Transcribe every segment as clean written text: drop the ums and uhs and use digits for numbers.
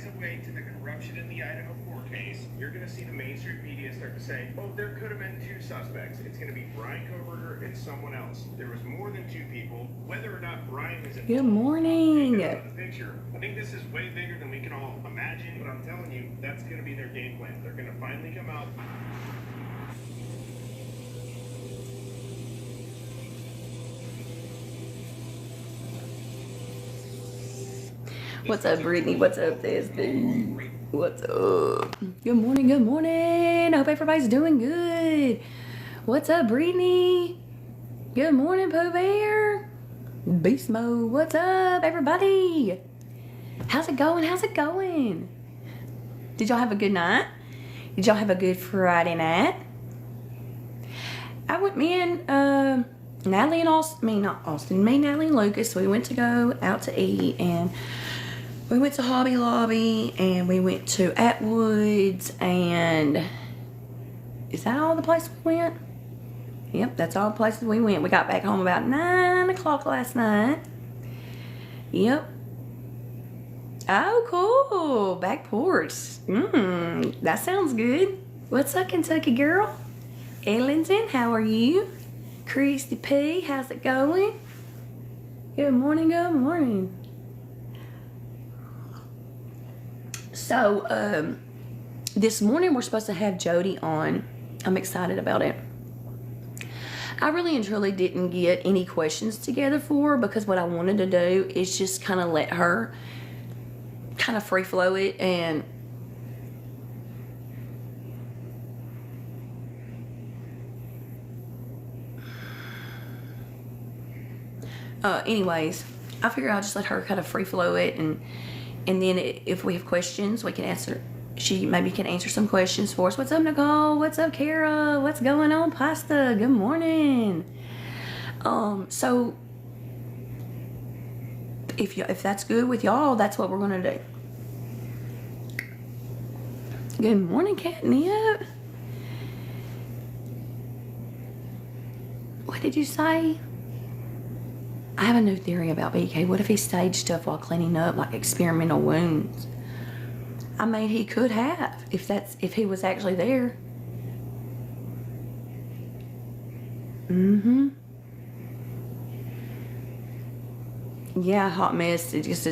as a way to the corruption in the Idaho 4 case, you're going to see the mainstream media start to say, oh, there could have been 2 suspects. It's going to be Brian Koberger and someone else. There was more than 2 people. Whether or not Brian is involved, good morning. out of the picture. I think this is way bigger than we can all imagine, but I'm telling you, that's going to be their game plan. They're going to finally come out. What's up, Brittany? What's up, Desmond? What's up? Good morning, good morning. I hope everybody's doing good. What's up, Brittany? Good morning, Pooh Bear. Beast mode. What's up, everybody? How's it going? How's it going? Did y'all have a good night? Did y'all have a good Friday night? Me and Natalie and Austin, me, Natalie and Lucas, we went to go out to eat, and we went to Hobby Lobby, and we went to Atwood's, and is that all the places we went? Yep, that's all the places we went. We got back home about 9 o'clock last night. Yep. Oh, cool. Back porch. That sounds good. What's up, Kentucky girl? Ellington, how are you? Christy P, how's it going? Good morning, good morning. So, this morning we're supposed to have Jody on. I'm excited about it. I really and truly didn't get any questions together for her, because what I wanted to do is just kind of let her kind of free flow it, and anyways, I figure I'll just let her kind of free flow it, and then if we have questions, we can answer. She maybe can answer some questions for us. What's up, Nicole? What's up, Kara? What's going on, Pasta? Good morning. So if that's good with y'all, that's what we're gonna do. Good morning, Catnip. What did you say? I have a new theory about BK. What if he staged stuff while cleaning up, like experimental wounds? I mean, he could have, if he was actually there. Yeah, hot mess. It just,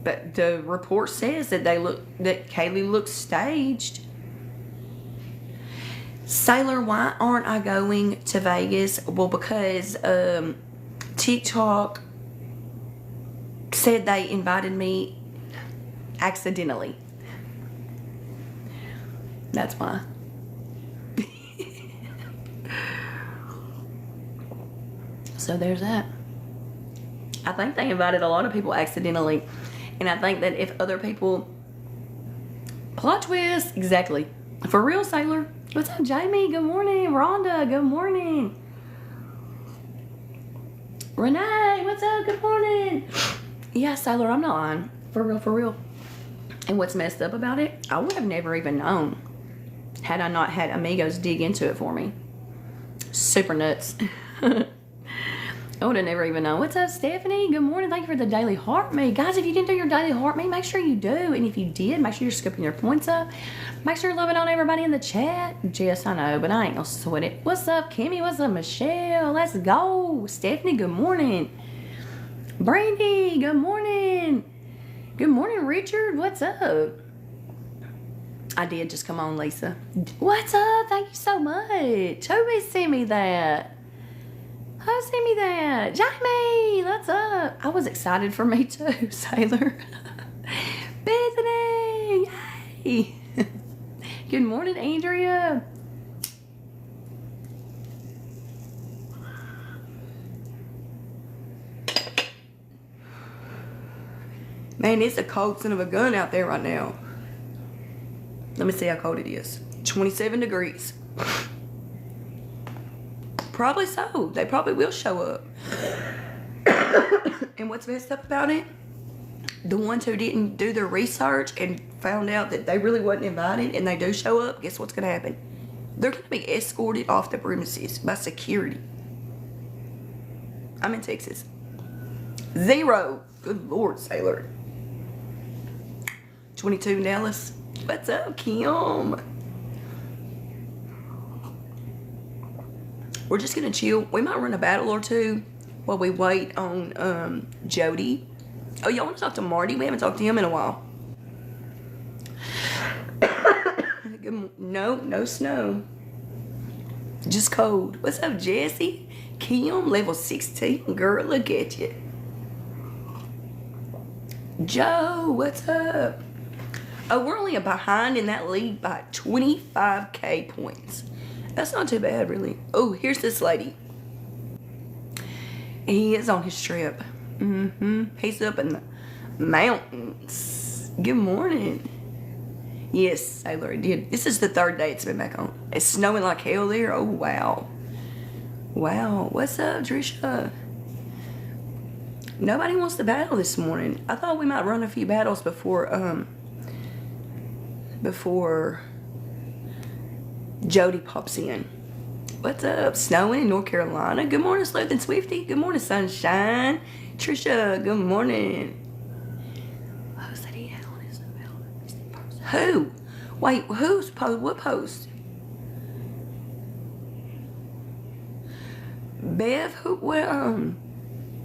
but the report says that that Kaylee looks staged. Sailor, why aren't I going to Vegas? Well, because TikTok said they invited me accidentally. That's why. So there's that. I think they invited a lot of people accidentally. And I think that if other people... Plot twist! Exactly. For real, Sailor. What's up, Jamie? Good morning. Rhonda, good morning. Renee, what's up? Good morning. Yeah, Sailor, I'm not lying. For real, for real. And what's messed up about it, I would have never even known had I not had amigos dig into it for me. Super nuts. I would have never even known. What's up, Stephanie? Good morning. Thank you for the daily heart me. Guys, if you didn't do your daily heart me, make sure you do. And if you did, make sure you're scooping your points up. Make sure you're loving on everybody in the chat. Jess, I know, but I ain't gonna sweat it. What's up, Kimmy? What's up, Michelle? Let's go. Stephanie, good morning. Brandy, good morning. Good morning, Richard. What's up? I did just come on, Lisa. What's up? Thank you so much. Who sent me that? Who sent me that? Jamie, what's up? I was excited for me too, Sailor. Bethany, yay. Good morning, Andrea. Man, it's a cold son of a gun out there right now. Let me see how cold it is. 27 degrees. Probably so. They probably will show up. And what's messed up about it? The ones who didn't do their research and found out that they really wasn't invited and they do show up, guess what's going to happen? They're going to be escorted off the premises by security. I'm in Texas. 0. Good Lord, Sailor. 22 in Dallas. What's up, Kim? We're just gonna chill. We might run a battle or two while we wait on Jody. Oh, y'all want to talk to Marty? We haven't talked to him in a while. No snow. Just cold. What's up, Jesse? Kim, level 16. Girl, look at you. Joe, what's up? Oh, we're only behind in that league by 25K points. That's not too bad, really. Oh, here's this lady. He is on his trip. He's up in the mountains. Good morning. Yes, Sailor, it did. This is the third day it's been back on. It's snowing like hell there. Oh, wow. Wow. What's up, Trisha? Nobody wants to battle this morning. I thought we might run a few battles before Jody pops in. What's up? Snowing in North Carolina. Good morning, Sleuth and Swifty. Good morning, Sunshine. Trisha, good morning. What was that he had on his post? Who? Wait, whose post? What post? Bev, who? Well,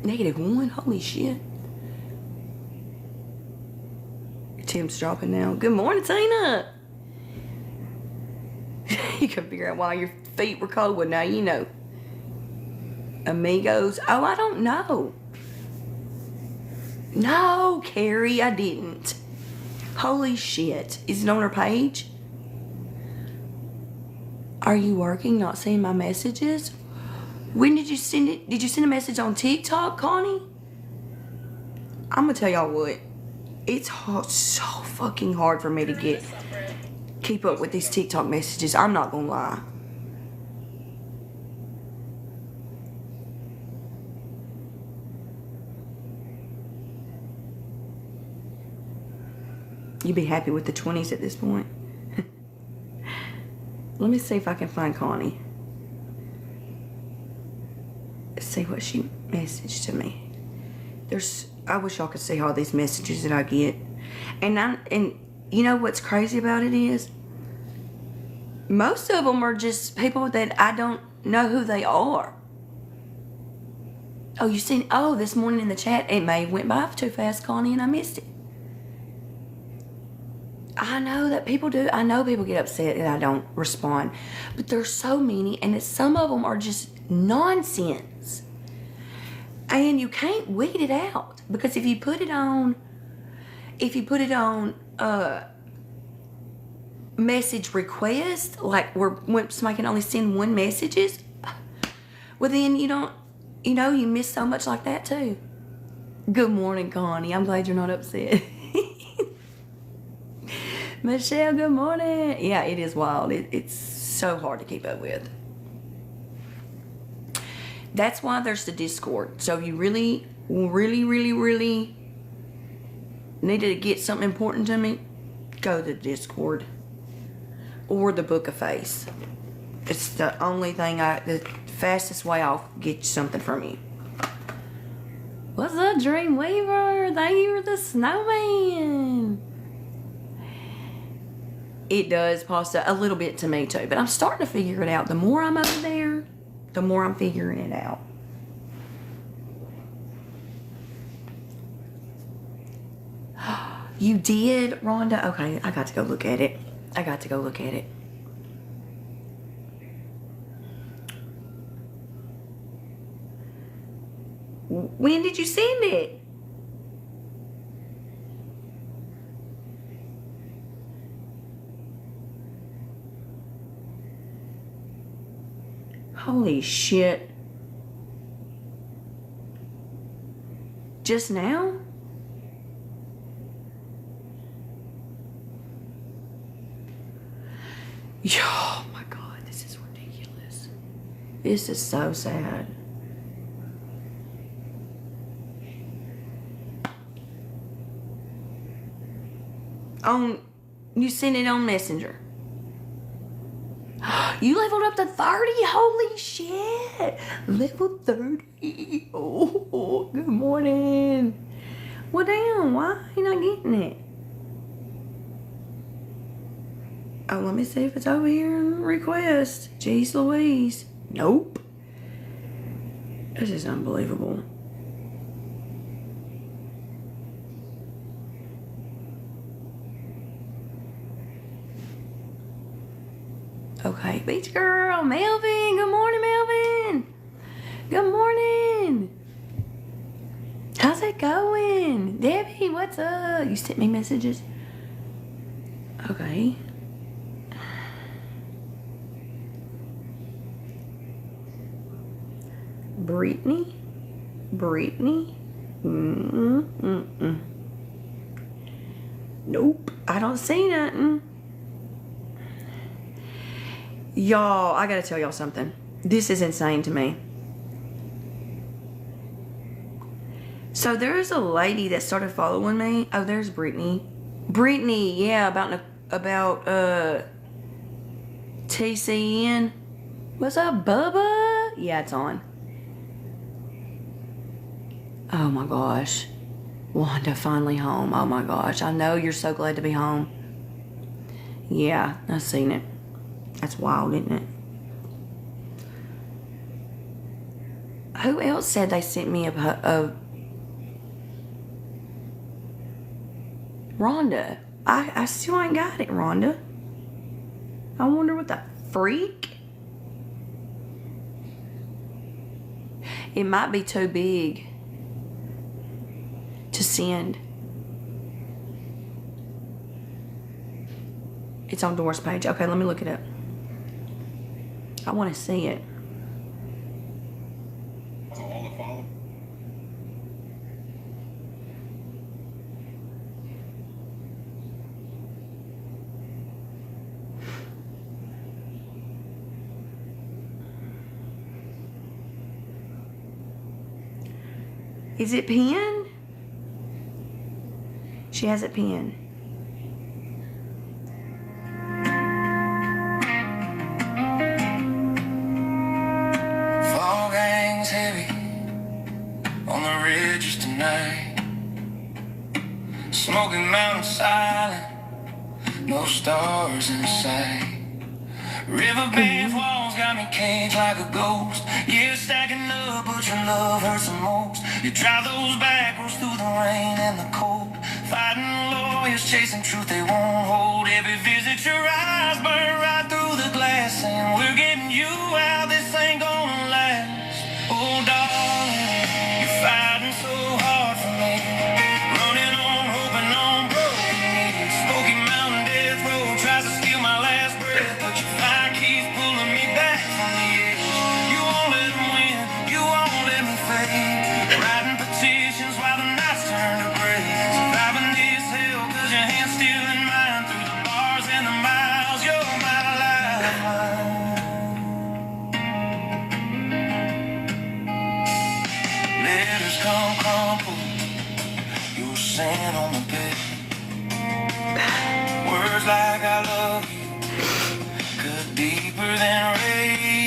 -1. Holy shit. Tim's dropping now. Good morning, Tina. You can figure out why your feet were cold. Well, now you know. Amigos. Oh, I don't know. No, Carrie, I didn't. Holy shit. Is it on her page? Are you working, not seeing my messages? When did you send it? Did you send a message on TikTok, Connie? I'm gonna tell y'all what. It's so fucking hard for me to keep up with these TikTok messages. I'm not gonna lie. You'd be happy with the 20s at this point. Let me see if I can find Connie. See what she messaged to me. I wish y'all could see all these messages that I get. And you know what's crazy about it is most of them are just people that I don't know who they are. Oh, you seen? Oh, this morning in the chat, it may have went by too fast, Connie, and I missed it. I know that people do. I know people get upset that I don't respond, but there's so many, and some of them are just nonsense, and you can't weed it out because if you put it on message request, like when somebody can only send one messages, well then you miss so much like that too. Good morning, Connie. I'm glad you're not upset. Michelle, good morning. Yeah, it is wild. It's so hard to keep up with. That's why there's the Discord. So if you really, really, really, really needed to get something important to me, go to the Discord or the Book of Face. It's the only thing the fastest way I'll get something from you. What's up, Dreamweaver? Thank you for the snowman. It does pasta a little bit to me too, but I'm starting to figure it out. The more I'm over there, the more I'm figuring it out. You did, Rhonda? Okay, I got to go look at it. When did you send it? Holy shit. Just now? Oh my God, this is ridiculous. This is so sad. You sent it on Messenger. You leveled up to 30? Holy shit. Level 30. Oh, good morning. Well, damn, why are you not getting it? Oh, let me see if it's over here in request. Jeez Louise. Nope. This is unbelievable. Okay, beach girl, Melvin. Good morning, Melvin. Good morning. How's it going? Debbie, what's up? You sent me messages? Okay. Brittany? Nope, I don't see nothing. Y'all, I gotta tell y'all something. This is insane to me. So there's a lady that started following me. Oh, there's Brittany. Brittany, yeah, about TCN. What's up, Bubba? Yeah, it's on. Oh my gosh. Wanda finally home. Oh my gosh. I know you're so glad to be home. Yeah, I've seen it. That's wild, isn't it? Who else said they sent me a Rhonda? I still ain't got it, Rhonda. I wonder what the freak. It might be too big to send. It's on Doris' page. Okay, let me look it up. I want to see it. All the follow. Is it pinned? She has it pinned. Fog hangs heavy on the ridges tonight. Smoking mountain silent, no stars in sight. Riverbank walls got me caged like a ghost. You're stacking up, but your love hurts the most. You drive those back roads through the rain and the cold. Fighting lawyers, chasing truth they won't hold. Every visit your eyes burn right through the glass, saying we're getting you out, this ain't gonna last. Oh darling, you're fighting so hard for me. Running on, hoping on broken knees. Smoky Mountain Death Road tries to steal my last breath, but your fire keeps pulling me back from the edge. You won't let them win, you won't let me fade. Writing petitions while the nights turn to gray. Surviving this hell cause your hand's still in mine. Through the bars and the miles, you're my lifeline. Letters come crumpled, you're sand on the bed. Words like I love you cut deeper than rage.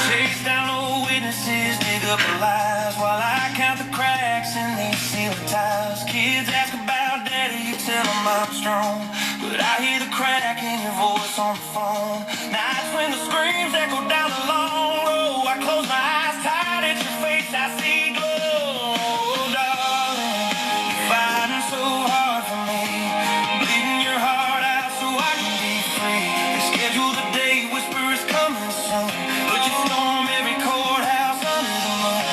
Chase down old witnesses, dig up the lies, while I count the cracks in these ceiling tiles. Kids ask about daddy, you tell them I'm strong, but I hear the crack in your voice on the phone. Nights when the screams echo down the long road, I close my eyes tight at your face, I see glow. Oh, darling, you're fighting so hard for me, bleeding your heart out so I can be free. They schedule the date, whisper is coming soon, but you storm every courthouse under the moon.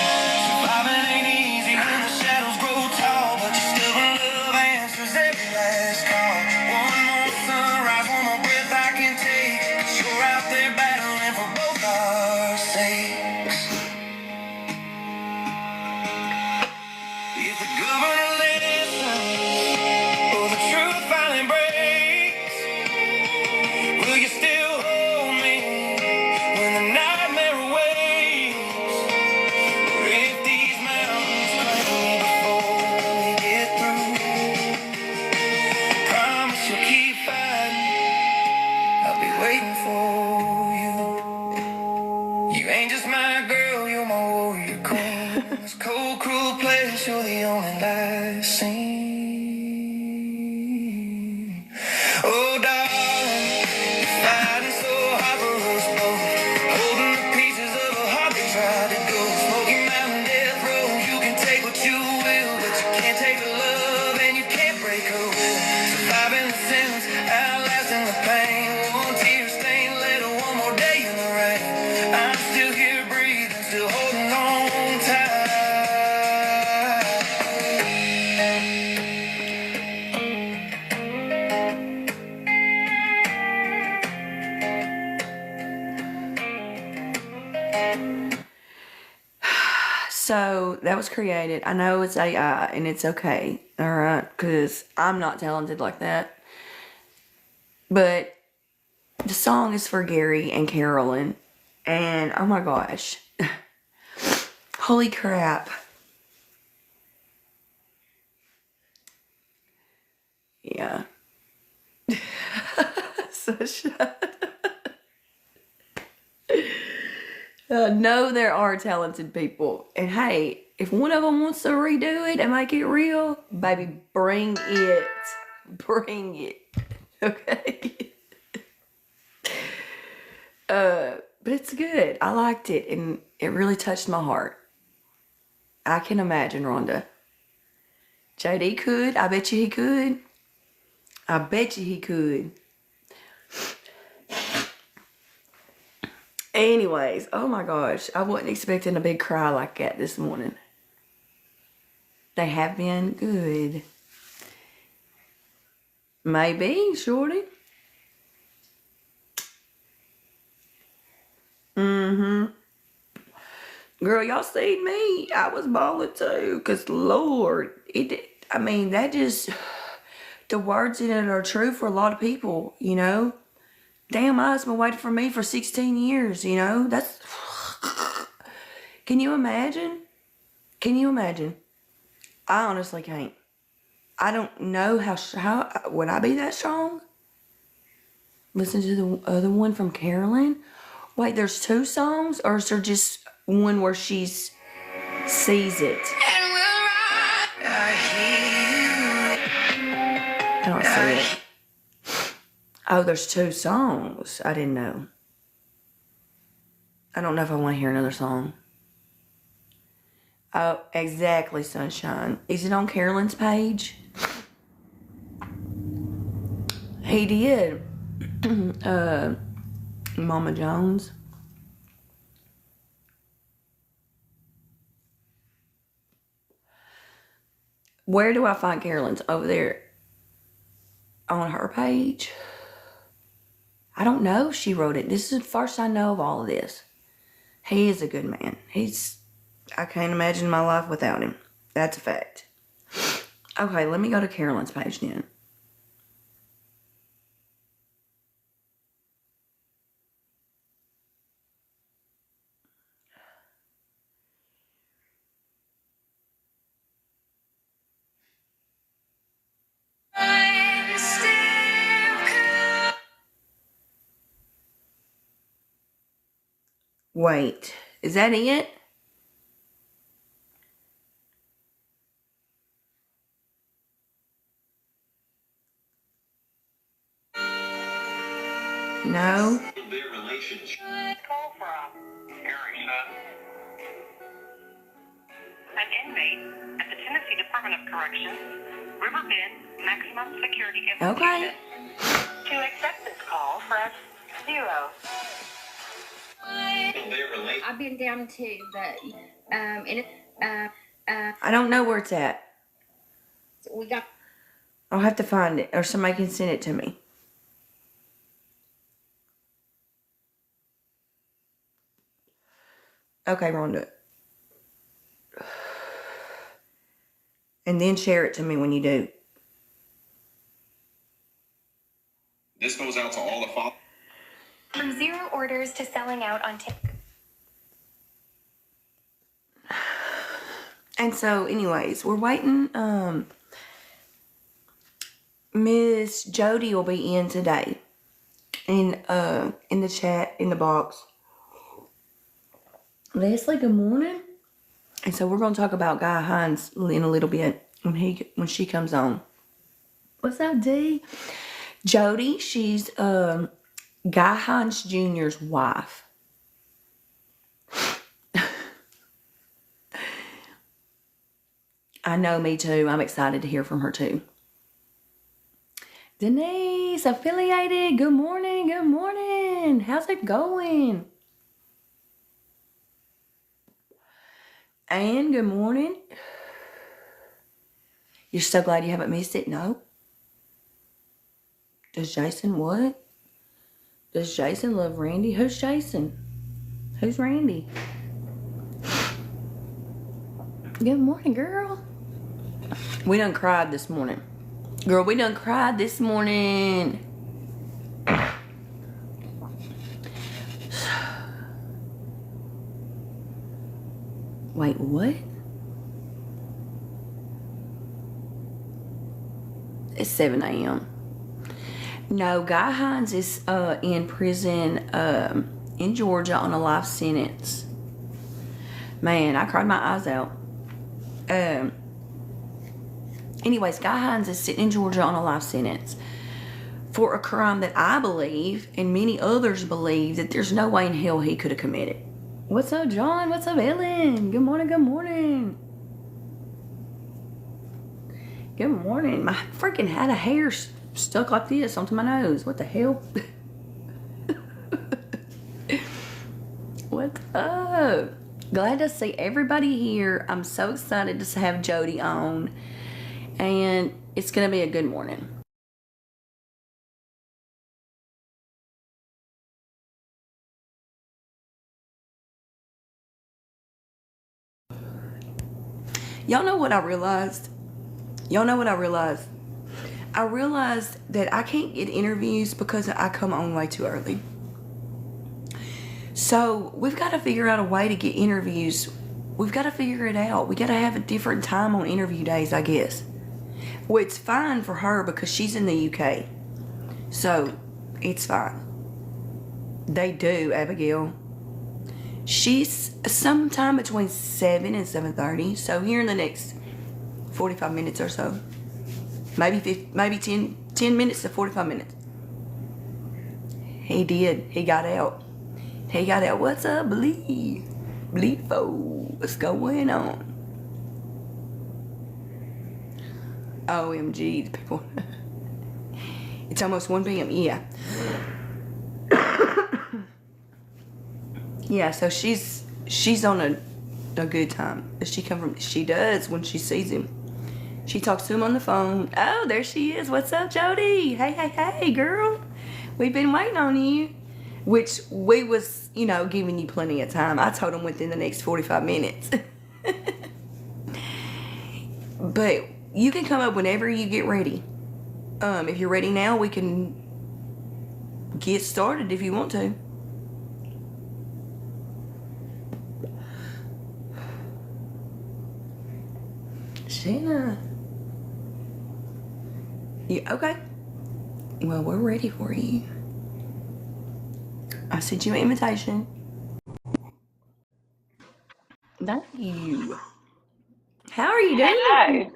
Surviving ain't easy when the shadows grow tall, but you still love answers every last call. One more sunrise, one more breath I can take, 'cause you're out there battling for both our sakes. If the governor listens, or the truth finally breaks, will you still hold me when the nightmare awaits? Or if these mountains claim me before we get through, promise you'll keep fighting, I'll be waiting for you. You ain't just my girl, you're my warrior queen. This cold, cruel place, you're the only light I've seen. Oh, darling, So that was created. I know it's AI and it's okay. All right. Because I'm not talented like that. But the song is for Gary and Carolyn. And oh my gosh. Holy crap. Yeah. So no, there are talented people. And hey, if one of them wants to redo it and make it real, baby, bring it. Bring it. Okay? But it's good. I liked it, and it really touched my heart. I can imagine, Rhonda. JD could. I bet you he could. I bet you he could. Anyways, oh my gosh. I wasn't expecting a big cry like that this morning. They have been good. Maybe, shorty. Girl, y'all seen me. I was bawling too. Because, Lord, that just, the words in it are true for a lot of people, you know. Damn, my husband waited for me for 16 years, you know. That's, can you imagine? Can you imagine? I honestly can't. I don't know how would I be that strong? Listen to the other one from Carolyn. Wait, there's 2 songs, or is there just one where she sees it? I don't see it. Oh, there's 2 songs. I didn't know. I don't know if I want to hear another song. Oh, exactly, Sunshine. Is it on Carolyn's page? He did. Mama Jones. Where do I find Carolyn's? Over there on her page? I don't know if she wrote it. This is the first I know of all of this. He is a good man. I can't imagine my life without him. That's a fact. Okay, let me go to Carolyn's page then. Wait, is that it? No. Their relationship. Call from Gary, son. An inmate at the Tennessee Department of Corrections, Riverbend Maximum Security Institution. Okay. To accept this call, press 0. I've been down too, but I don't know where it's at. we got. I'll have to find it, or somebody can send it to me. Okay, Rhonda. And then share it to me when you do. This goes out to all the fathers. From 0 orders to selling out on And so, anyways, we're waiting. Miss Jody will be in today. In the chat, in the box. Leslie, good morning. And so we're going to talk about Guy Hienz in a little bit when she comes on. What's up, D? Jody, she's Guy Hienz Jr.'s wife. I know, me too. I'm excited to hear from her too. Denise, affiliated. Good morning. Good morning. How's it going? And good morning. You're so glad you haven't missed it? No. Does Jason what? Does Jason love Randy? Who's Jason? Who's Randy? Good morning, girl. We done cried this morning. Girl, we done cried this morning. Wait, what? It's 7 a.m. No, Guy Hienz is in prison in Georgia on a life sentence. Man, I cried my eyes out. Anyways, Guy Hienz is sitting in Georgia on a life sentence for a crime that I believe, and many others believe, that there's no way in hell he could have committed. What's up, John? What's up, Ellen? Good morning, good morning. Good morning. My freaking had of hair stuck like this onto my nose. What the hell? What's up? Glad to see everybody here. I'm so excited to have Jody on. And it's going to be a good morning. Y'all know what I realized? I realized that I can't get interviews because I come on way too early. So we've got to figure out a way to get interviews. We've got to figure it out. We got to have a different time on interview days, I guess. Well, it's fine for her because she's in the UK. So it's fine. They do, Abigail. She's sometime between 7 and 7:30. So here in the next 45 minutes or so. Maybe 10 minutes to 45 minutes. He did. He got out. What's up, Bleefo? What's going on? OMG, the people. It's almost 1 p.m. Yeah. Yeah, so she's on a good time. She does when she sees him. She talks to him on the phone. Oh, there she is. What's up, Jody? Hey, girl. We've been waiting on you. Which we was, giving you plenty of time. I told him within the next 45 minutes. But you can come up whenever you get ready. If you're ready now, we can get started if you want to. Shanna. Okay. Well, we're ready for you. I sent you an invitation. Thank you. How are you doing?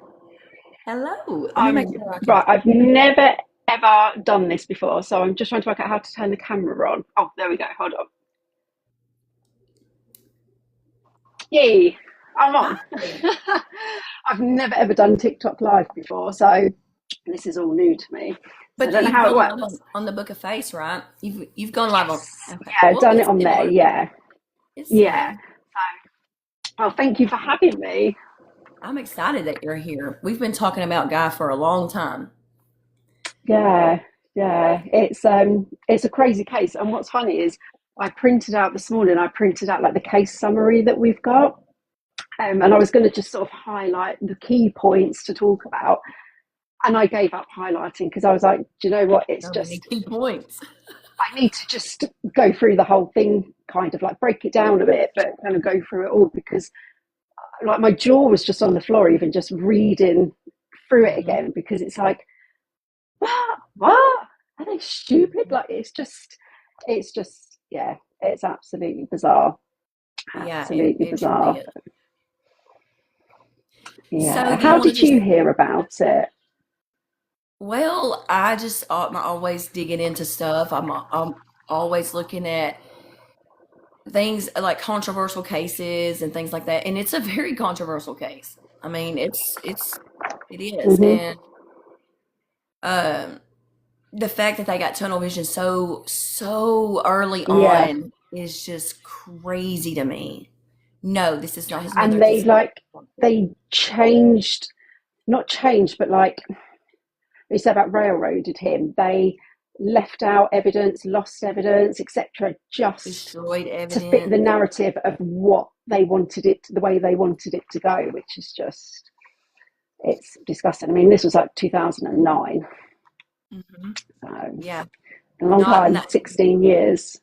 Hello. Let me make sure I can. Right, I've never ever done this before, so I'm just trying to work out how to turn the camera on. Oh, there we go. Hold on. Yay, I'm on. I've never ever done TikTok Live before, so this is all new to me. But I don't know how it works. On the Book of Face, right? You've gone live on. Okay. Yeah, I've done it on there. Yeah. Yeah. So, well, thank you for having me. I'm excited that you're here. We've been talking about Guy for a long time. Yeah. It's a crazy case, and what's funny is I printed out this morning. I printed out like the case summary that we've got, and I was going to just sort of highlight the key points to talk about, and I gave up highlighting because I was like, do you know what? It's just key points. I need to just go through the whole thing, kind of like break it down a bit, but kind of go through it all because like my jaw was just on the floor, even just reading through it again, because it's like, what? Are they stupid? Like it's just, yeah, it's absolutely bizarre. Absolutely bizarre. Really yeah. So how did you hear about it? Well, I'm always digging into stuff. I'm always looking at things like controversial cases and things like that. And it's a very controversial case. I mean, it is. Mm-hmm. And the fact that they got tunnel vision so early on is just crazy to me. No, this is not his mother. And they changed, not changed, but like we said about railroaded him. They left out evidence, lost evidence, etc., just Destroyed to fit the evidence. narrative of what they wanted it, the way they wanted it to go, which is just, it's disgusting. I mean, this was like 2009, Mm-hmm. so Yeah. a long time, Not 16 years.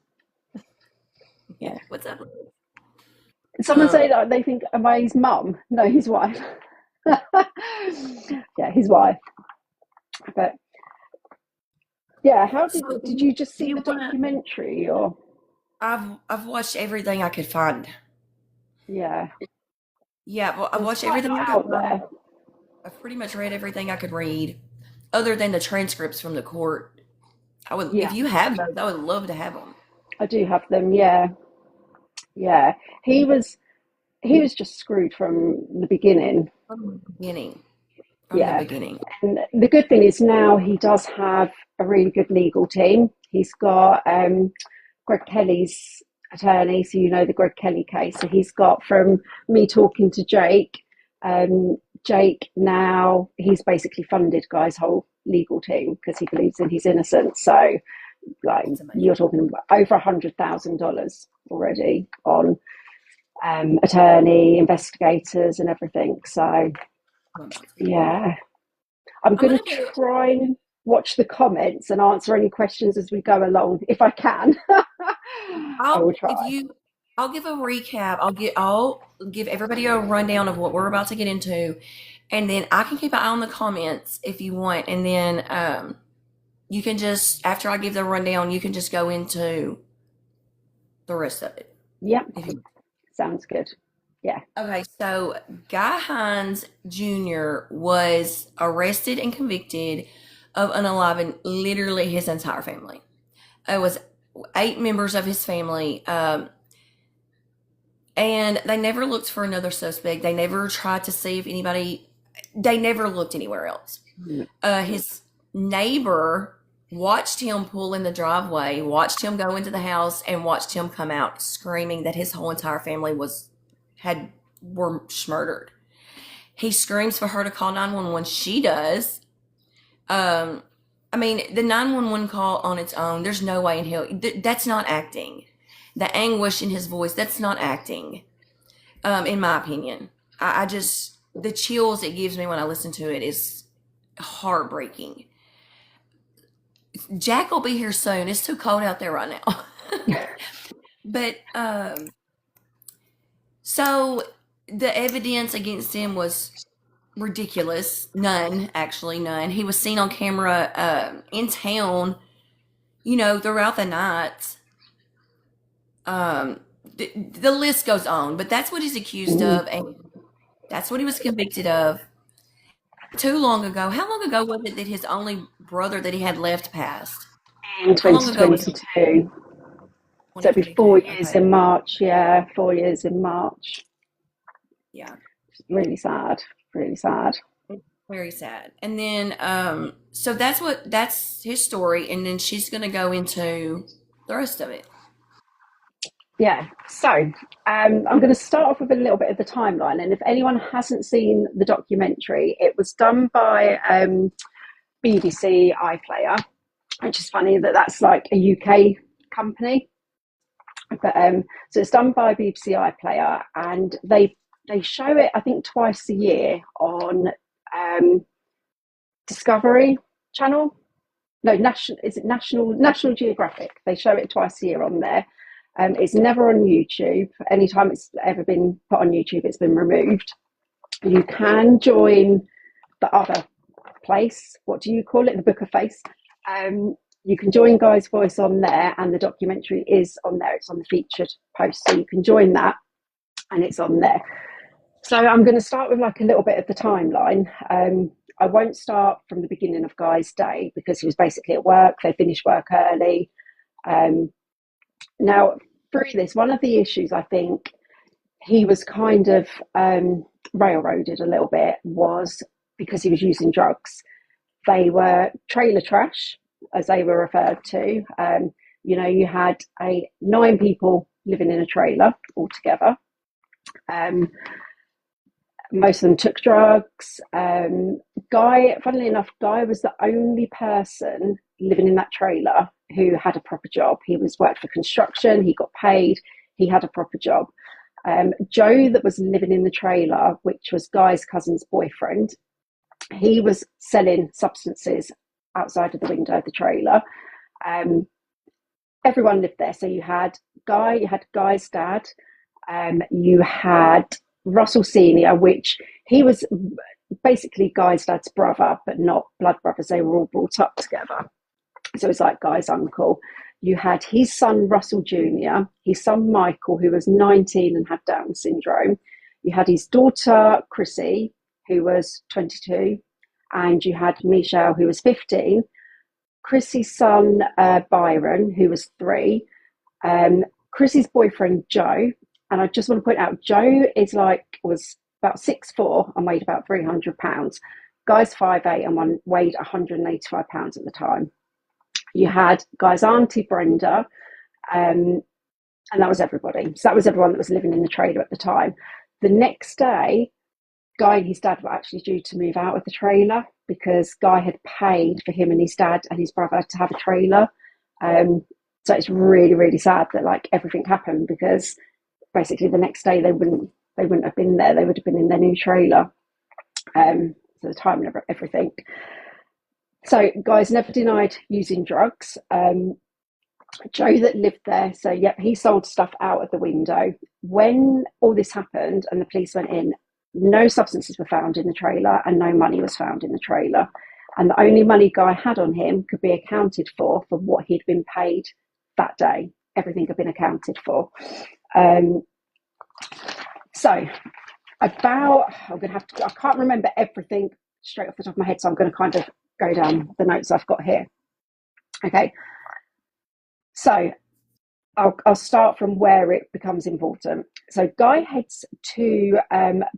yeah. What's up? Someone say that they think, am I his mum? No, his wife. Yeah, his wife. But yeah, how So did you just if see you the wanna, documentary, or I've watched everything I could find. yeah? Yeah, well, I've There's watched quite a everything I lot could out find. there. I've pretty much read everything I could read, other than the transcripts from the court. I would, if Yeah, you have those, I would love to have them. I do have them. Yeah, yeah. He was he was just screwed from the beginning. From the beginning. From the Yeah, beginning. and the good thing is now he does have a really good legal team. He's got Greg Kelly's attorney, so you know the Greg Kelly case. So he's got, from me talking to Jake, Jake now, he's basically funded Guy's whole legal team because he believes in his innocence. So like, That's amazing. you're talking about over $100,000 already on attorney, investigators, and everything. So yeah, I'm I'm going gonna to be. try and watch the comments and answer any questions as we go along, if I can. I will try. I'll give a recap. I'll give everybody a rundown of what we're about to get into, and then I can keep an eye on the comments if you want, and then you can just, after I give the rundown, you can just go into the rest of it. Yep, If you, sounds good. Yeah. okay, so Guy Hienz Jr. was arrested and convicted of unaliving literally his entire family. It was 8 members of his family. And they never looked for another suspect. They never tried to see if anybody, they never looked anywhere else. His neighbor watched him pull in the driveway, watched him go into the house, and watched him come out screaming that his whole entire family were murdered. He screams for her to call 911. She does. I mean, the 911 call on its own, there's no way in hell. That's not acting. The anguish in his voice, that's not acting, in my opinion. I just, the chills it gives me when I listen to it is heartbreaking. Jack will be here soon. It's too cold out there right now. But, so the evidence against him was ridiculous. None, actually, none. He was seen on camera in town, throughout the night. The list goes on, but that's what he's accused of, and that's what he was convicted of. Too long ago. How long ago was it that his only brother that he had left passed? In How long ago was it? 2022. So it'll be 4 2022. years Okay. in March. Yeah, 4 years in March. Yeah. Really sad. Really sad. Very sad. And then, so that's his story, and then she's going to go into the rest of it. Yeah. So I'm going to start off with a little bit of the timeline. And if anyone hasn't seen the documentary, it was done by BBC iPlayer, which is funny that that's like a UK company. But so it's done by BBC iPlayer, and they show it, I think, twice a year on Discovery Channel. No, National Geographic? They show it twice a year on there. It's never on YouTube. Anytime it's ever been put on YouTube, it's been removed. You can join the other place. What do you call it? The Book of Face. You can join Guy's Voice on there, and the documentary is on there. It's on the featured post, so you can join that, and it's on there. So I'm going to start with like a little bit of the timeline. I won't start from the beginning of Guy's day because he was basically at work. They finished work early. Now, through this, one of the issues I think he was kind of railroaded a little bit was because he was using drugs. They were trailer trash, as they were referred to. You had 9 people living in a trailer altogether. Most of them took drugs. Guy, funnily enough, Guy was the only person living in that trailer who had a proper job. He was worked for construction, he got paid, he had a proper job. Joe, that was living in the trailer, which was Guy's cousin's boyfriend, he was selling substances outside of the window of the trailer. Everyone lived there. So you had Guy, you had Guy's dad, you had Russell Senior, which he was basically Guy's dad's brother, but not blood brothers. They were all brought up together. So it was like Guy's uncle. You had his son, Russell Jr., his son, Michael, who was 19 and had Down syndrome. You had his daughter, Chrissy, who was 22. And you had Michelle, who was 15. Chrissy's son, Byron, who was 3. Chrissy's boyfriend, Joe. And I just want to point out, Joe was about 6'4" and weighed about 300 pounds. Guy's 5'8" and weighed 185 pounds at the time. You had Guy's auntie Brenda, and that was everybody. So that was everyone that was living in the trailer at the time. The next day, Guy and his dad were actually due to move out of the trailer because Guy had paid for him and his dad and his brother to have a trailer. So it's really, really sad that like everything happened, because basically the next day they wouldn't have been there. They would have been in their new trailer. So the timing of everything. So Guy's never denied using drugs. Joe that lived there, so yep, he sold stuff out of the window. When all this happened and the police went in, no substances were found in the trailer and no money was found in the trailer. And the only money Guy had on him could be accounted for what he'd been paid that day. Everything had been accounted for. So I can't remember everything straight off the top of my head, so I'm going to kind of go down the notes I've got here. Okay, so I'll start from where it becomes important. So Guy heads to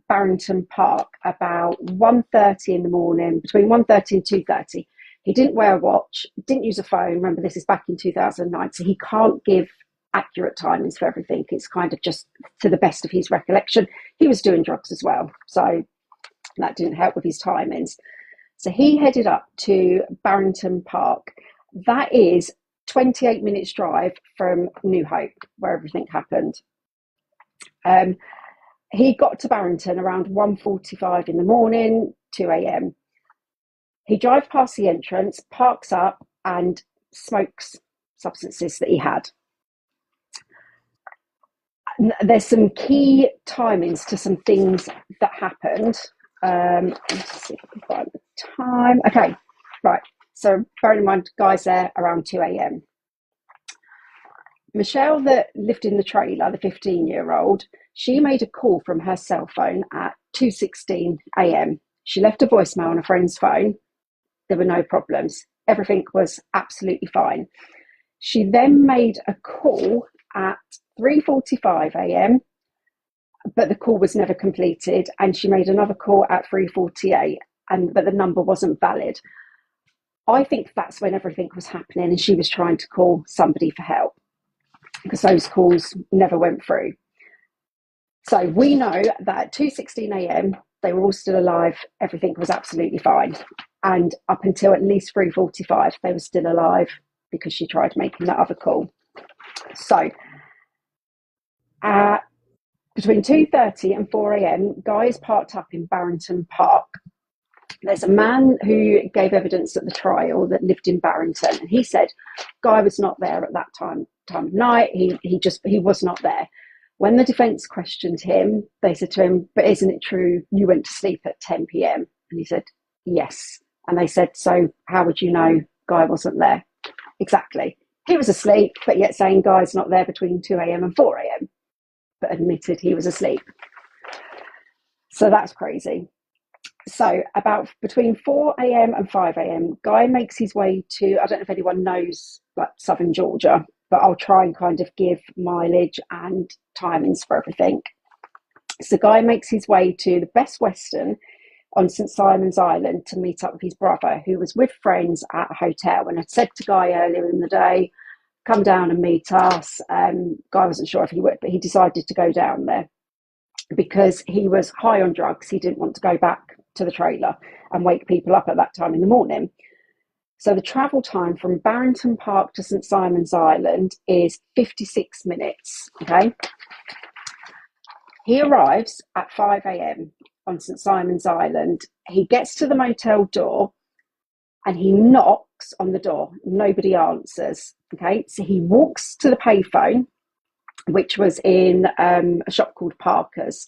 Barrington Park about 1:30 in the morning, between 1:30 and 2:30. He didn't wear a watch, didn't use a phone. Remember, this is back in 2009, so he can't give accurate timings for everything. It's kind of just to the best of his recollection. He was doing drugs as well, so that didn't help with his timings. So he headed up to Barrington Park. That is 28 minutes drive from New Hope, where everything happened. He got to Barrington around 1:45 in the morning, 2 a.m. He drives past the entrance, parks up and smokes substances that he had. There's some key timings to some things that happened. Let's see if I can find the time. Okay, right. So bearing in mind, Guy's there around 2 a.m. Michelle, that lived in the trailer, the 15-year-old, she made a call from her cell phone at 2:16 a.m. She left a voicemail on a friend's phone. There were no problems. Everything was absolutely fine. She then made a call at 3:45 a.m., but the call was never completed, and she made another call at 3:48, but the number wasn't valid. I think that's when everything was happening, and she was trying to call somebody for help, because those calls never went through. So we know that at 2:16 a.m. they were all still alive. Everything was absolutely fine, and up until at least 3:45 they were still alive, because she tried making that other call. So between 2:30 and 4 a.m, Guy is parked up in Barrington Park. There's a man who gave evidence at the trial that lived in Barrington, and he said Guy was not there at that time of night. He was not there. When the defence questioned him, they said to him, "But isn't it true you went to sleep at 10 p.m?" And he said, "Yes." And they said, "So how would you know Guy wasn't there?" Exactly. He was asleep, but yet saying Guy's not there between 2 a.m. and 4 a.m, but admitted he was asleep. So that's crazy. So about between 4 a.m. and 5 a.m, Guy makes his way to, I don't know if anyone knows like southern Georgia, but I'll try and kind of give mileage and timings for everything. So Guy makes his way to the Best Western on St. Simon's Island to meet up with his brother, who was with friends at a hotel, and had said to Guy earlier in the day, "Come down and meet us." Guy wasn't sure if he would, but he decided to go down there because he was high on drugs. He didn't want to go back to the trailer and wake people up at that time in the morning. So the travel time from Barrington Park to St Simon's Island is 56 minutes, okay? He arrives at 5 a.m. on St Simon's Island. He gets to the motel door and he knocks on the door. Nobody answers, okay? So he walks to the payphone, which was in a shop called Parker's.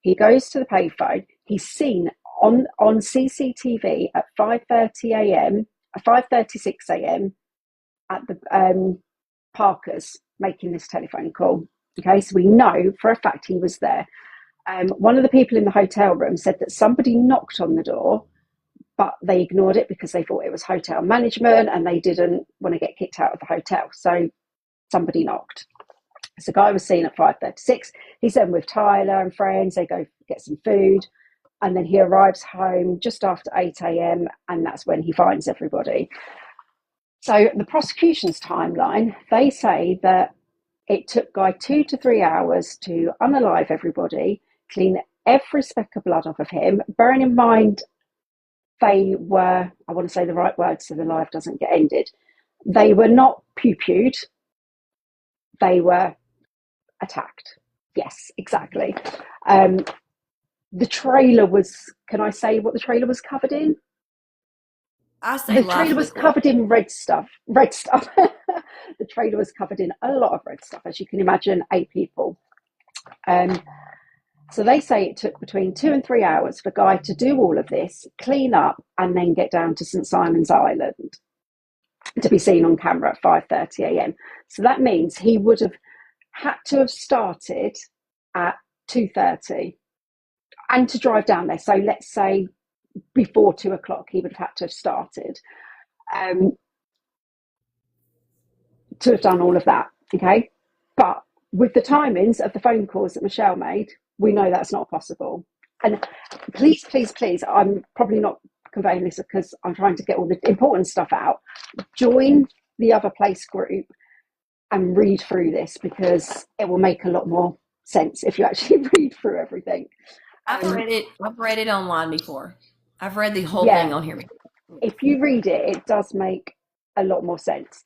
He goes to the payphone. He's seen on CCTV at 5:30 a.m., 5:36 a.m. at the Parker's making this telephone call. Okay, so we know for a fact he was there. One of the people in the hotel room said that somebody knocked on the door, but they ignored it because they thought it was hotel management and they didn't want to get kicked out of the hotel. So somebody knocked. So the guy was seen at 5:36. He's then with Tyler and friends. They go get some food. And then he arrives home just after 8 a.m. and that's when he finds everybody. So the prosecution's timeline, they say that it took Guy 2 to 3 hours to unalive everybody, clean every speck of blood off of him, bearing in mind they were, I want to say the right word so the live doesn't get ended, they were not pew-pewed, they were attacked. Yes, exactly. The trailer was, can I say what the trailer was covered in? I say the trailer was covered in red stuff. The trailer was covered in a lot of red stuff, as you can imagine, 8 people. So they say it took between 2 and 3 hours for Guy to do all of this, clean up, and then get down to St Simon's Island to be seen on camera at 5:30 a.m. So that means he would have had to have started at 2:30 and to drive down there. So let's say before 2 o'clock, he would have had to have started to have done all of that, okay? But with the timings of the phone calls that Michelle made, we know that's not possible. And please, please, please, I'm probably not conveying this because I'm trying to get all the important stuff out. Join the Other Place group and read through this because it will make a lot more sense if you actually read through everything. I've read it online before. I've read the whole Yeah. thing on here. If you read it, it does make a lot more sense.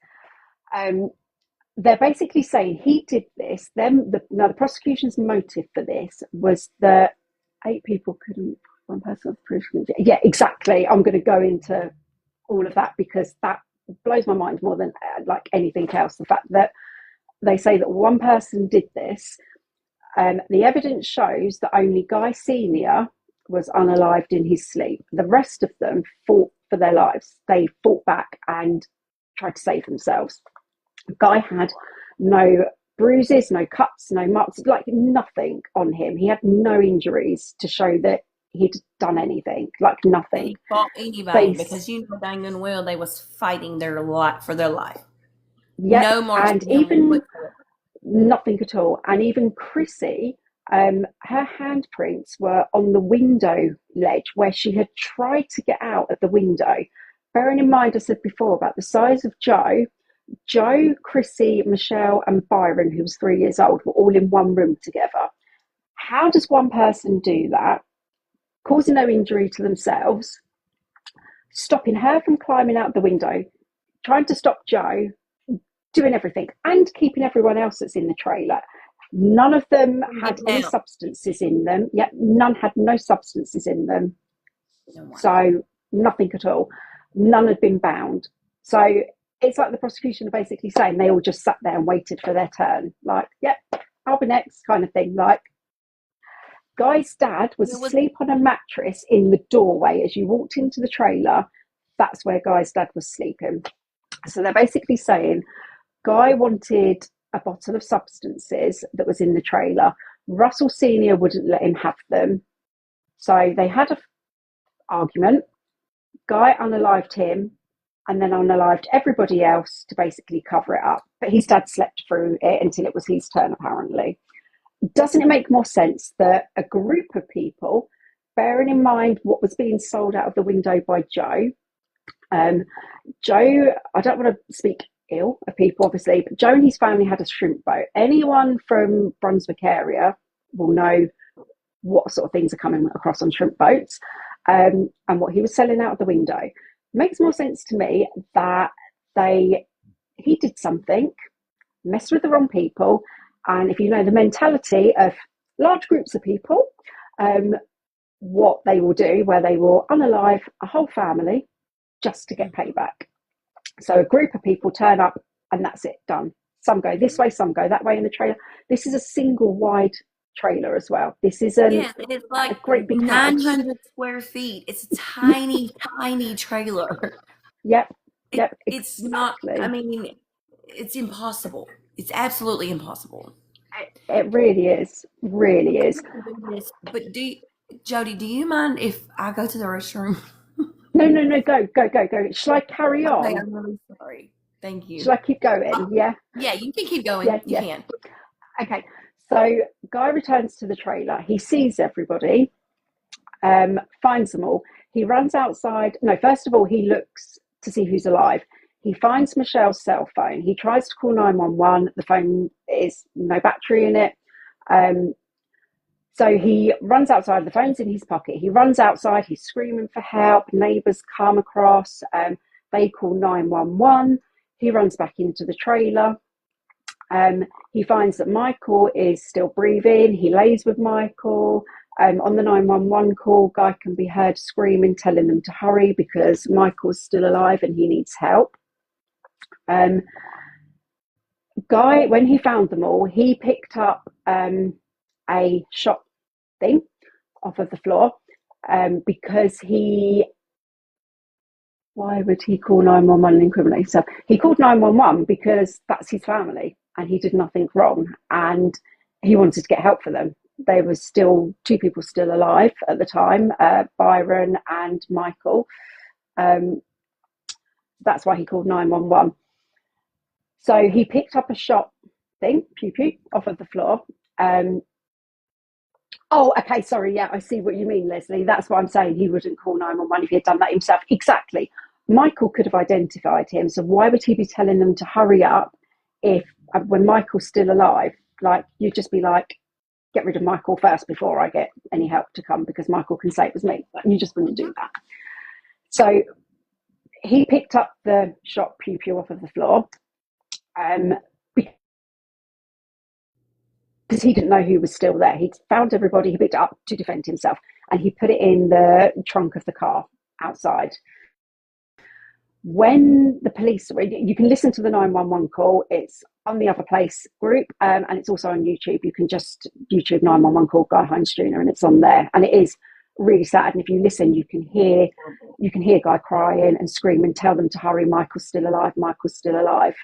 They're basically saying he did this. Now the prosecution's motive for this was that 8 people couldn't, one person was proof. Yeah, exactly. I'm going to go into all of that because that blows my mind more than like anything else. The fact that they say that one person did this. The evidence shows that only Guy Senior was unalived in his sleep. The rest of them fought for their lives. They fought back and tried to save themselves. Guy had no bruises, no cuts, no marks, like nothing on him. He had no injuries to show that he'd done anything, like nothing. He fought anybody because you know dang and well they was fighting for their life. Yeah, no more and even nothing at all. And even Chrissy, her handprints were on the window ledge where she had tried to get out of the window. Bearing in mind, I said before about the size of Joe, Chrissy, Michelle, and Byron, who was 3 years old, were all in one room together. How does one person do that, causing no injury to themselves, stopping her from climbing out the window, trying to stop Joe, doing everything, and keeping everyone else that's in the trailer? None of them had any substances in them. Yet none had no substances in them. So nothing at all. None had been bound. So it's like the prosecution are basically saying they all just sat there and waited for their turn. Like, yep, I'll be next kind of thing. Like, Guy's dad was asleep on a mattress in the doorway as you walked into the trailer. That's where Guy's dad was sleeping. So they're basically saying Guy wanted a bottle of substances that was in the trailer. Russell Senior wouldn't let him have them. So they had an argument. Guy unalived him and then unalived everybody else to basically cover it up. But his dad slept through it until it was his turn, apparently. Doesn't it make more sense that a group of people, bearing in mind what was being sold out of the window by Joe, Joe, I don't want to speak ill of people, obviously, but Joe and his family had a shrimp boat. Anyone from Brunswick area will know what sort of things are coming across on shrimp boats. and what he was selling out of the window. It makes more sense to me that he did something, messed with the wrong people, and if you know the mentality of large groups of people, what they will do, where they will unalive a whole family just to get payback. So a group of people turn up and that's it, done. Some go this way, some go that way in the trailer. This is a single wide trailer as well. This isn't it's like a great big house. 900 square feet. It's a tiny, tiny trailer. Yep, It's not, exactly. I mean, it's impossible. It's absolutely impossible. It really is, really is. But Jody, do you mind if I go to the restroom? No, go. Shall I carry on? Okay, I'm really sorry. Thank you. Shall I keep going? Yeah? Yeah, you can keep going. You can. Okay, so Guy returns to the trailer. He sees everybody, finds them all. He runs outside. No, first of all, he looks to see who's alive. He finds Michelle's cell phone. He tries to call 911. The phone is no battery in it. So he runs outside. The phone's in his pocket. He runs outside. He's screaming for help. Neighbours come across. They call 911. He runs back into the trailer. He finds that Michael is still breathing. He lays with Michael. On the 911 call, Guy can be heard screaming, telling them to hurry because Michael's still alive and he needs help. Guy, when he found them all, he picked up a shot thing off of the floor because why would he call 911 and incriminate himself? He called 911 because that's his family and he did nothing wrong and he wanted to get help for them. There was still two people still alive at the time, Byron and Michael. That's why he called 911. So he picked up a shot thing, pew pew, off of the floor. Oh, okay, sorry, yeah, I see what you mean, Leslie. That's what I'm saying. He wouldn't call 911 if he had done that himself. Exactly. Michael could have identified him, so why would he be telling them to hurry up if, when Michael's still alive, like, you'd just be like, get rid of Michael first before I get any help to come because Michael can say it was me. But you just wouldn't do that. So he picked up the shot pew pew off of the floor because he didn't know who was still there. He found everybody, he picked it up to defend himself, and he put it in the trunk of the car outside. When the police, you can listen to the 911 call, it's on the Other Place group, and it's also on YouTube. You can just YouTube 911 call Guy Hienz Jr. and it's on there, and it is really sad. And if you listen, you can hear Guy crying and screaming, tell them to hurry, Michael's still alive, Michael's still alive.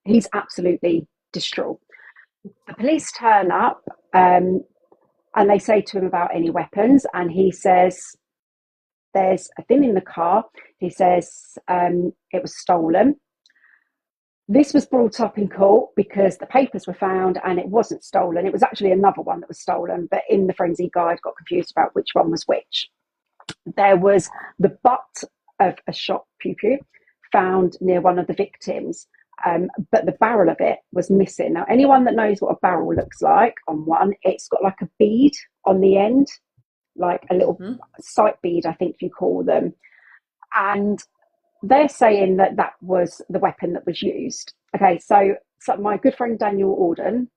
He's absolutely distraught. The police turn up and they say to him about any weapons, and he says there's a thing in the car. He says it was stolen. This was brought up in court because the papers were found and it wasn't stolen. It was actually another one that was stolen, but in the forensic guide got confused about which one was which. There was the butt of a shot pew pew found near one of the victims, but the barrel of it was missing. Now, anyone that knows what a barrel looks like on one, it's got like a bead on the end, like a little sight bead, I think you call them. And they're saying that that was the weapon that was used. Okay, so my good friend Daniel Auden,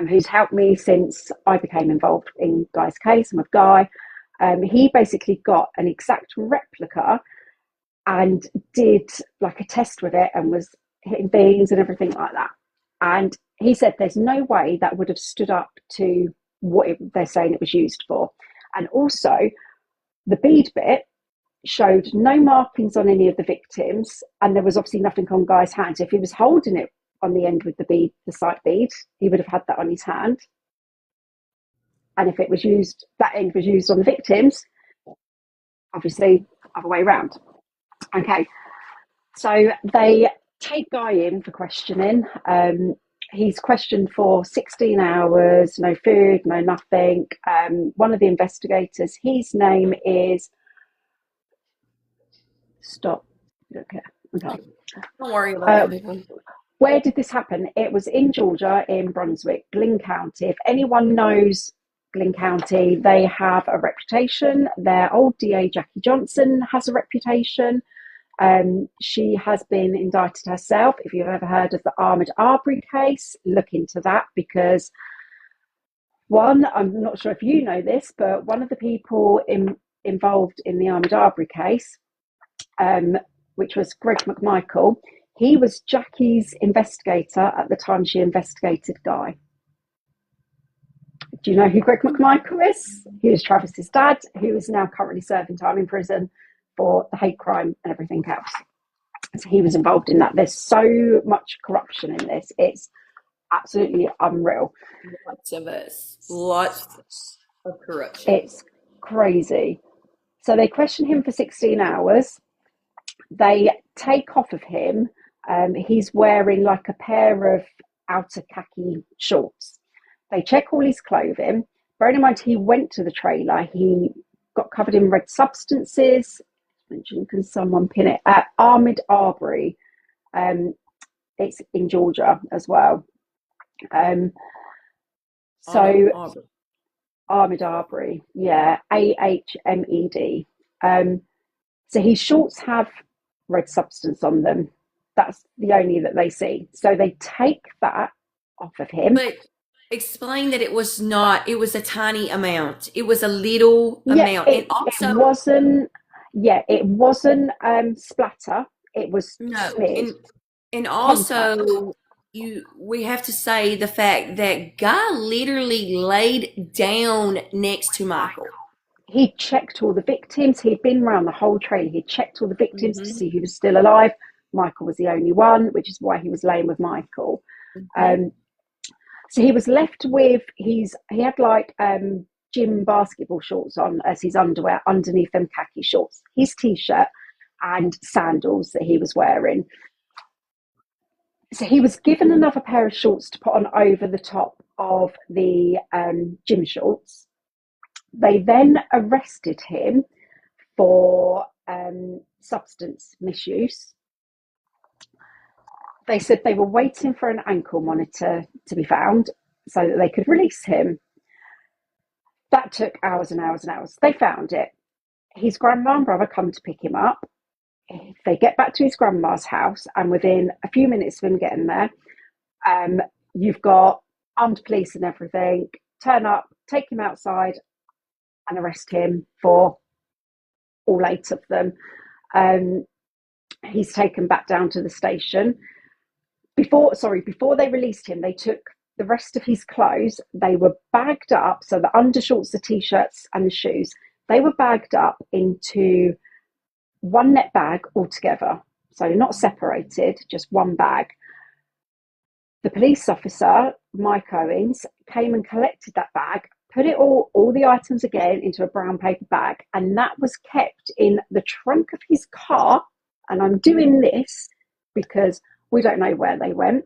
who's helped me since I became involved in Guy's case and with Guy, he basically got an exact replica and did like a test with it and was hitting things and everything like that. And he said there's no way that would have stood up to what they're saying it was used for. And also, the bead bit showed no markings on any of the victims, and there was obviously nothing on Guy's hand. So if he was holding it on the end with the bead, the sight bead, he would have had that on his hand. And if it was used, that end was used on the victims, obviously other way around. Okay, so they take Guy in for questioning. He's questioned for 16 hours, no food, no nothing. One of the investigators, his name is Stop. Okay. Don't worry about it. Where did this happen? It was in Georgia, in Brunswick, Glynn County. If anyone knows Glynn County, they have a reputation. Their old DA, Jackie Johnson, has a reputation. She has been indicted herself. If you've ever heard of the Ahmaud Arbery case, look into that, because one, I'm not sure if you know this, but one of the people involved in the Ahmaud Arbery case, which was Greg McMichael, he was Jackie's investigator at the time she investigated Guy. Do you know who Greg McMichael is? He was Travis's dad, who is now currently serving time in prison for the hate crime and everything else. So he was involved in that. There's so much corruption in this. It's absolutely unreal. Lots of corruption. It's crazy. So they question him for 16 hours. They take off of him. He's wearing like a pair of outer khaki shorts. They check all his clothing. Bearing in mind, he went to the trailer. He got covered in red substances. Can someone pin it? Ahmaud Arbery. It's in Georgia as well. So Ahmaud Arbery, yeah, AHMED. So his shorts have red substance on them. That's the only that they see. So they take that off of him. But explain that it was not, it was a tiny amount. It was a little amount. And also, it wasn't splatter. It was smeared. And also we have to say the fact that Guy literally laid down next to Michael. He checked all the victims. He'd been around the whole trailer. He checked all the victims to see who was still alive. Michael was the only one, which is why he was laying with Michael. So he was left with he had like gym basketball shorts on as his underwear underneath them khaki shorts, his t-shirt and sandals that he was wearing. So he was given another pair of shorts to put on over the top of the gym shorts. They then arrested him for substance misuse. They said they were waiting for an ankle monitor to be found so that they could release him. That took hours and hours and hours. They found it. His grandma and brother come to pick him up. They get back to his grandma's house, and within a few minutes of him getting there, you've got armed police and everything turn up, take him outside and arrest him for all 8 of them. He's taken back down to the station. Before they released him, they took the rest of his clothes. They were bagged up, so the undershorts, the t-shirts and the shoes, they were bagged up into one net bag altogether. So not separated, just one bag. The police officer, Mike Owens, came and collected that bag, put it all the items again into a brown paper bag, and that was kept in the trunk of his car. And I'm doing this because we don't know where they went,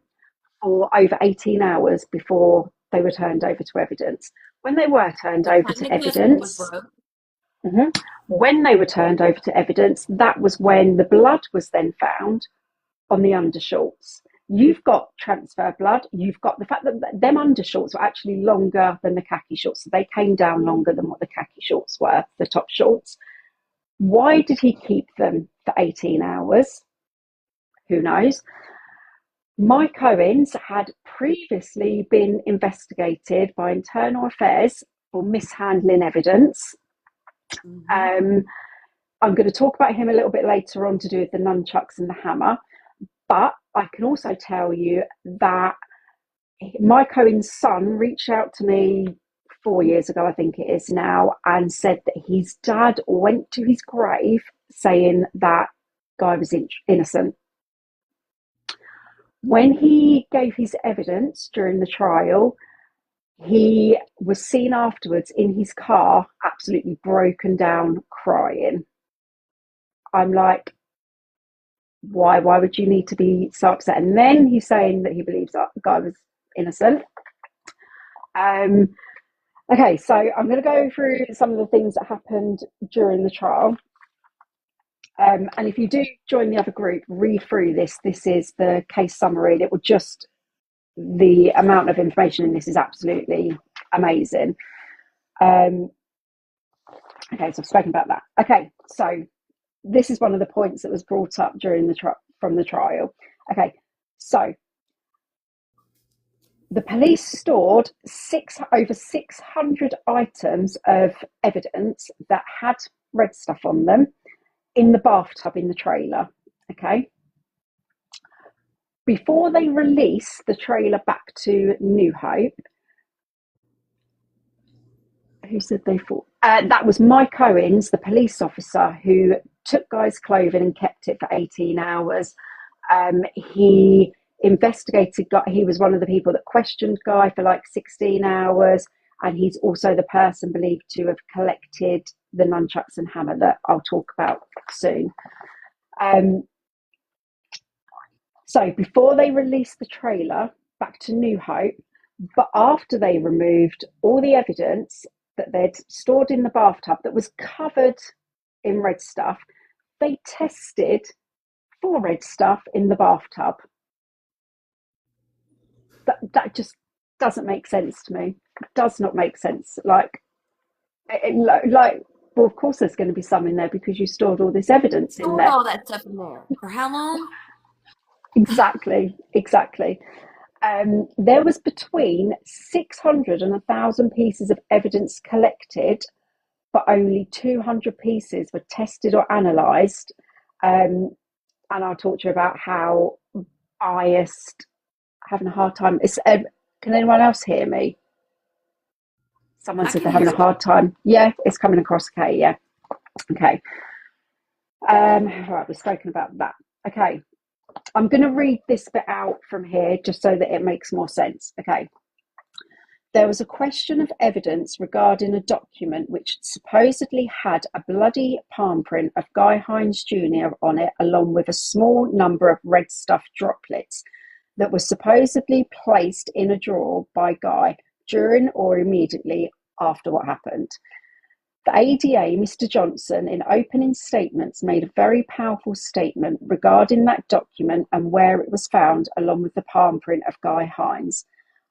for over 18 hours before they were turned over to evidence. When they were turned over to evidence, that was when the blood was then found on the undershorts. You've got transfer blood. You've got the fact that them undershorts were actually longer than the khaki shorts. So they came down longer than what the khaki shorts were, the top shorts. Why did he keep them for 18 hours? Who knows? Mike Owens had previously been investigated by Internal Affairs for mishandling evidence. I'm going to talk about him a little bit later on to do with the nunchucks and the hammer. But I can also tell you that Mike Owens' son reached out to me 4 years ago, I think it is now, and said that his dad went to his grave saying that Guy was innocent. When he gave his evidence during the trial, he was seen afterwards in his car, absolutely broken down, crying. I'm like, why would you need to be so upset? And then he's saying that he believes that Guy was innocent. Okay, so I'm going to go through some of the things that happened during the trial. And if you do join the other group, read through this. This is the case summary. It will just, the amount of information in this is absolutely amazing. Okay, so I've spoken about that. Okay, so this is one of the points that was brought up during from the trial. Okay, so the police stored over 600 items of evidence that had red stuff on them in the bathtub in the trailer. Okay. Before they released the trailer back to New Hope, who said they thought? That was Mike Owens, the police officer who took Guy's clothing and kept it for 18 hours. He investigated Guy. He was one of the people that questioned Guy for like 16 hours. And he's also the person believed to have collected the nunchucks and hammer that I'll talk about soon. So before they released the trailer back to New Hope, but after they removed all the evidence that they'd stored in the bathtub that was covered in red stuff, they tested for red stuff in the bathtub. That just doesn't make sense to me. It does not make sense. Well, of course there's going to be some in there because you stored all this evidence in there. All that stuff in there. For how long? Exactly. There was between 600 and 1,000 pieces of evidence collected, but only 200 pieces were tested or analysed. And I'll talk to you about how biased, having a hard time. Can anyone else hear me? Someone said they're having a hard time. Yeah, it's coming across okay, yeah. Okay. Right, we've spoken about that. Okay. I'm going to read this bit out from here just so that it makes more sense. Okay. There was a question of evidence regarding a document which supposedly had a bloody palm print of Guy Hienz Jr. on it, along with a small number of red stuff droplets that were supposedly placed in a drawer by Guy during or immediately after what happened. The ADA, Mr. Johnson, in opening statements, made a very powerful statement regarding that document and where it was found, along with the palm print of Guy Hienz.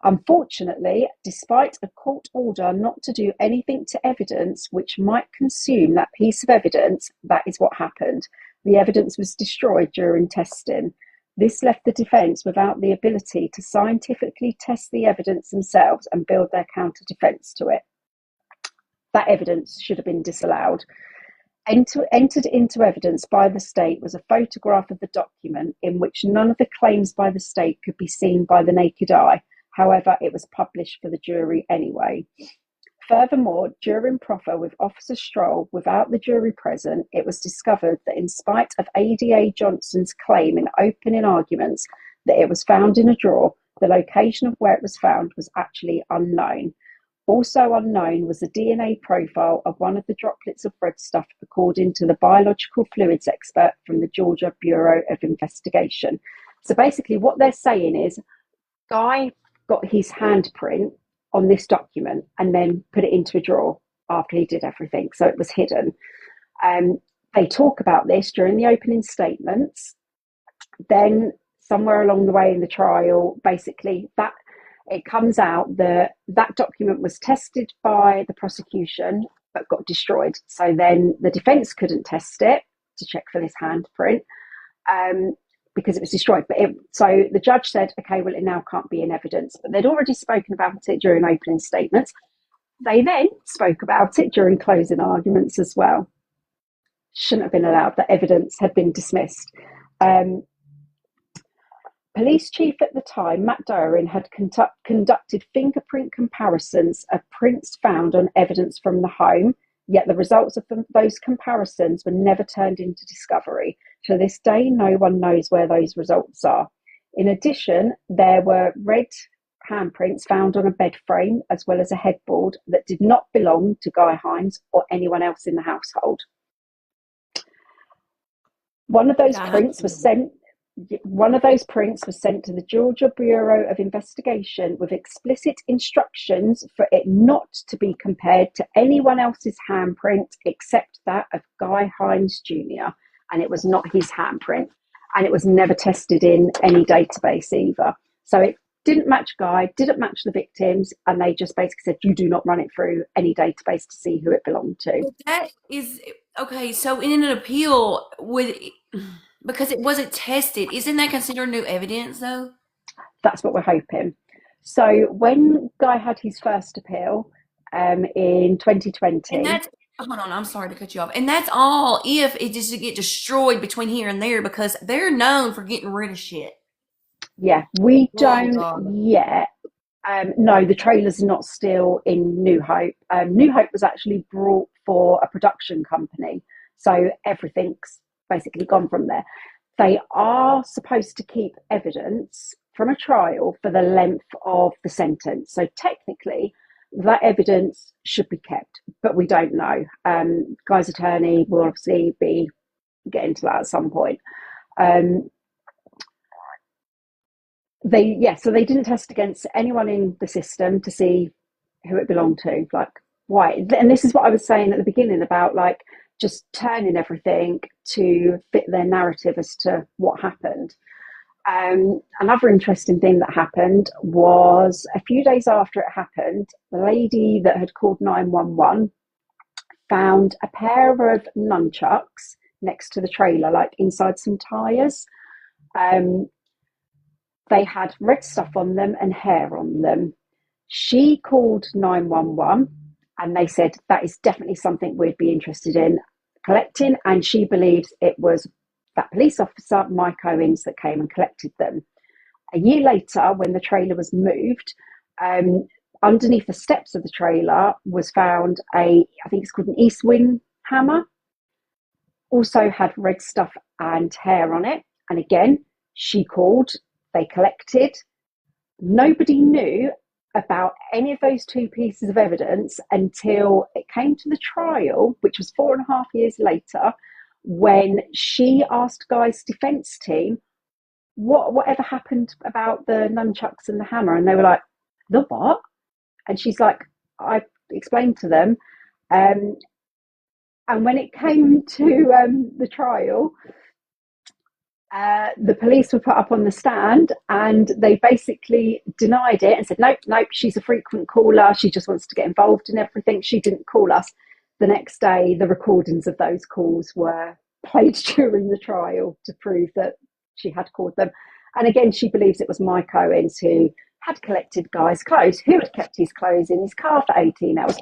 Unfortunately, despite a court order not to do anything to evidence which might consume that piece of evidence, that is what happened. The evidence was destroyed during testing. This left the defence without the ability to scientifically test the evidence themselves and build their counter-defence to it. That evidence should have been disallowed. Entered into evidence by the state was a photograph of the document in which none of the claims by the state could be seen by the naked eye. However, it was published for the jury anyway. Furthermore, during proffer with Officer Stroll, without the jury present, it was discovered that in spite of ADA Johnson's claim in opening arguments that it was found in a drawer, the location of where it was found was actually unknown. Also unknown was the DNA profile of one of the droplets of red stuff, according to the biological fluids expert from the Georgia Bureau of Investigation. So basically what they're saying is Guy got his handprint on this document and then put it into a drawer after he did everything. So it was hidden. They talk about this during the opening statements. Then somewhere along the way in the trial, basically that it comes out that that document was tested by the prosecution but got destroyed. So then the defence couldn't test it to check for this handprint because it was destroyed. So the judge said, okay, well, it now can't be in evidence. But they'd already spoken about it during opening statements. They then spoke about it during closing arguments as well. Shouldn't have been allowed. The evidence had been dismissed. Police chief at the time, Matt Doran, had conducted fingerprint comparisons of prints found on evidence from the home, yet the results of those comparisons were never turned into discovery. To this day, no one knows where those results are. In addition, there were red handprints found on a bed frame as well as a headboard that did not belong to Guy Hienz or anyone else in the household. One of those prints was sent to the Georgia Bureau of Investigation with explicit instructions for it not to be compared to anyone else's handprint except that of Guy Hienz Jr. And it was not his handprint. And it was never tested in any database either. So didn't match Guy, didn't match the victims, and they just basically said, you do not run it through any database to see who it belonged to. But that is okay. So in an appeal, because it wasn't tested, isn't that considered new evidence though? That's what we're hoping. So when Guy had his first appeal in 2020, And that's hold on, I'm sorry to cut you off. And that's all if it just get destroyed between here and there because they're known for getting rid of shit. yeah, we Oh, don't God. yet. No, the trailer's not still in New Hope. New Hope was actually brought for a production company, so everything's basically gone from there. They are supposed to keep evidence from a trial for the length of the sentence. So technically, that evidence should be kept, but we don't know. Guy's attorney will obviously be getting to that at some point. So they didn't test against anyone in the system to see who it belonged to. Like, why? And this is what I was saying at the beginning about like just turning everything to fit their narrative as to what happened. Another interesting thing that happened was a few days after it happened, the lady that had called 911 found a pair of nunchucks next to the trailer, like inside some tyres. They had red stuff on them and hair on them. She called 911 and they said that is definitely something we'd be interested in collecting. And she believes it was that police officer, Mike Owens, that came and collected them. A year later, when the trailer was moved, underneath the steps of the trailer was found I think it's called an East Wing hammer. Also had red stuff and hair on it. And again, she called, they collected. Nobody knew about any of those two pieces of evidence until it came to the trial, which was 4.5 years later, when she asked Guy's defence team, whatever happened about the nunchucks and the hammer? And they were like, the what? And she's like, I explained to them. And when it came to the trial, the police were put up on the stand and they basically denied it and said, nope, she's a frequent caller. She just wants to get involved in everything. She didn't call us. The next day, the recordings of those calls were played during the trial to prove that she had called them. And again, she believes it was Mike Owens who had collected Guy's clothes, who had kept his clothes in his car for 18 hours.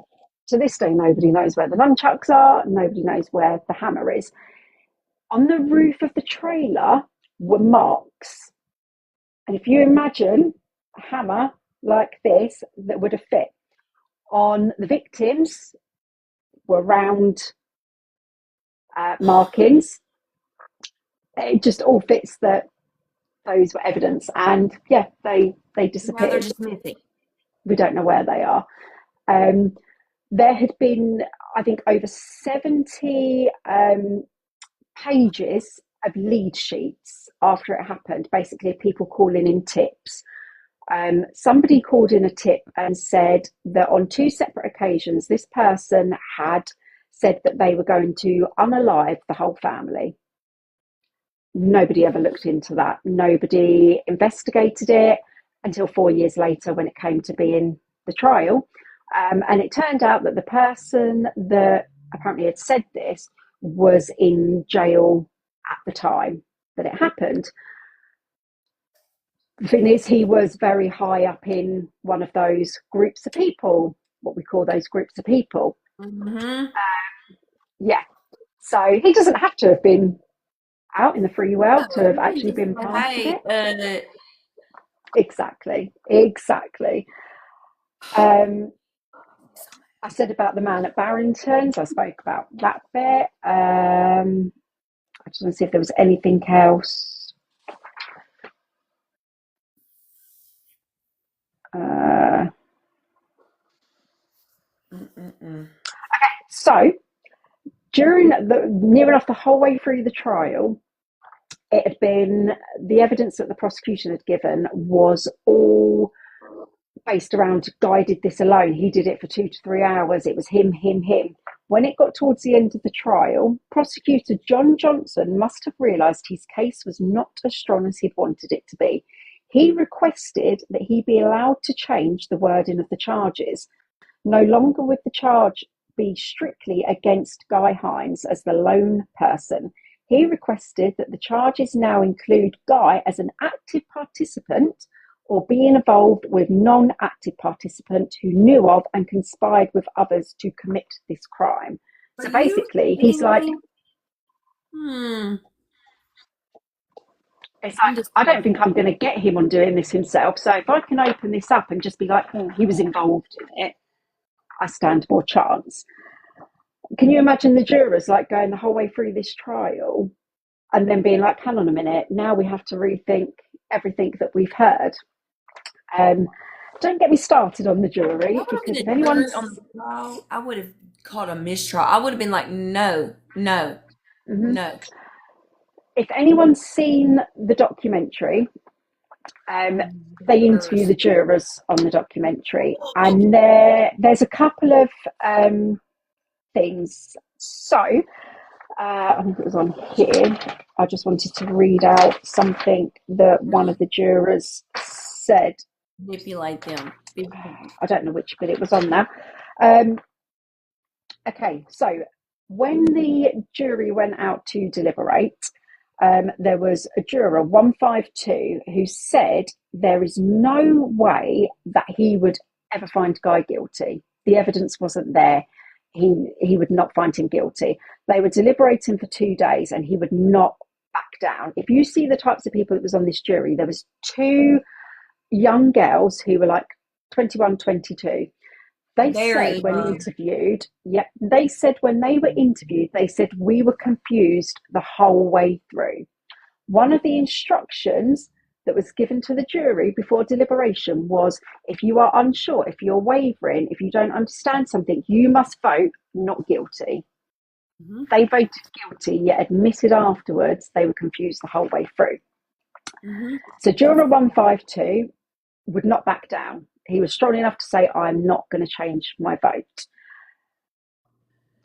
To this day, nobody knows where the nunchucks are. Nobody knows where the hammer is. On the roof of the trailer were marks. And if you imagine a hammer like this that would have fit on the victims were round markings. It just all fits that those were evidence. And yeah, they disappeared. Now they're just missing. We don't know where they are. There had been, I think, over 70 pages of lead sheets after it happened, basically people calling in tips. Somebody called in a tip and said that on 2 separate occasions, this person had said that they were going to unalive the whole family. Nobody ever looked into that. Nobody investigated it until 4 years later when it came to being the trial. And it turned out that the person that apparently had said this was in jail at the time that it happened. The thing is, he was very high up in one of those groups of people, what we call those groups of people. Mm-hmm. Yeah. So he doesn't have to have been out in the free world to have actually been part of it. Exactly. I said about the man at Barrington's, I spoke about that bit. I just want to see if there was anything else. Okay, so during near enough the whole way through the trial, it had been the evidence that the prosecution had given was all based around Guy did this alone. He did it for 2 to 3 hours. It was him. When it got towards the end of the trial, prosecutor John Johnson must have realised his case was not as strong as he'd wanted it to be. he requested that he be allowed to change the wording of the charges. No longer would the charge be strictly against Guy Hienz as the lone person. He requested that the charges now include Guy as an active participant or being involved with non-active participant who knew of and conspired with others to commit this crime. So basically, he's like, it's like, I don't think I'm going to get him on doing this himself. So if I can open this up and just be like, he was involved in it, I stand more chance. Can you imagine the jurors like going the whole way through this trial and then being like, hang on a minute, now we have to rethink everything that we've heard? Don't get me started on the jury, because if anyone's on the trial, I would have called a mistrial. I would have been like, no. If anyone's seen the documentary, they interview the jurors on the documentary, and there's a couple of things. So I think it was on here. I just wanted to read out something that one of the jurors said. Manipulate them. I don't know which bit it was on now. Okay, so when the jury went out to deliberate, there was a juror, 152, who said there is no way that he would ever find Guy guilty. The evidence wasn't there. He would not find him guilty. They were deliberating for 2 days and he would not back down. If you see the types of people that was on this jury, there was 2 young girls who were like 21, 22. They said when interviewed, they said when they were interviewed, they said we were confused the whole way through. One of the instructions that was given to the jury before deliberation was, if you are unsure, if you're wavering, if you don't understand something, you must vote not guilty. They voted guilty, yet admitted afterwards they were confused the whole way through. So juror 152 would not back down. He was strong enough to say, I'm not going to change my vote.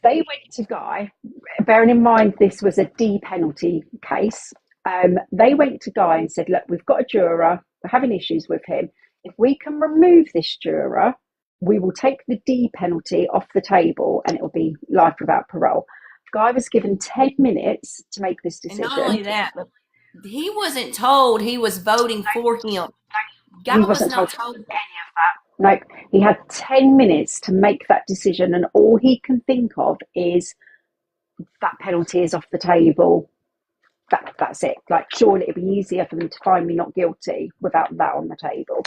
They went to Guy, bearing in mind this was a D penalty case. They went to Guy and said, look, we've got a juror, we're having issues with him. If we can remove this juror, we will take the D penalty off the table and it will be life without parole. Guy was given 10 minutes to make this decision. And not only that, but he wasn't told he was voting for him. Guy wasn't told any of that. Nope. He had 10 minutes to make that decision, and all he can think of is that penalty is off the table. That's it. Like, surely it'd be easier for them to find me not guilty without that on the table.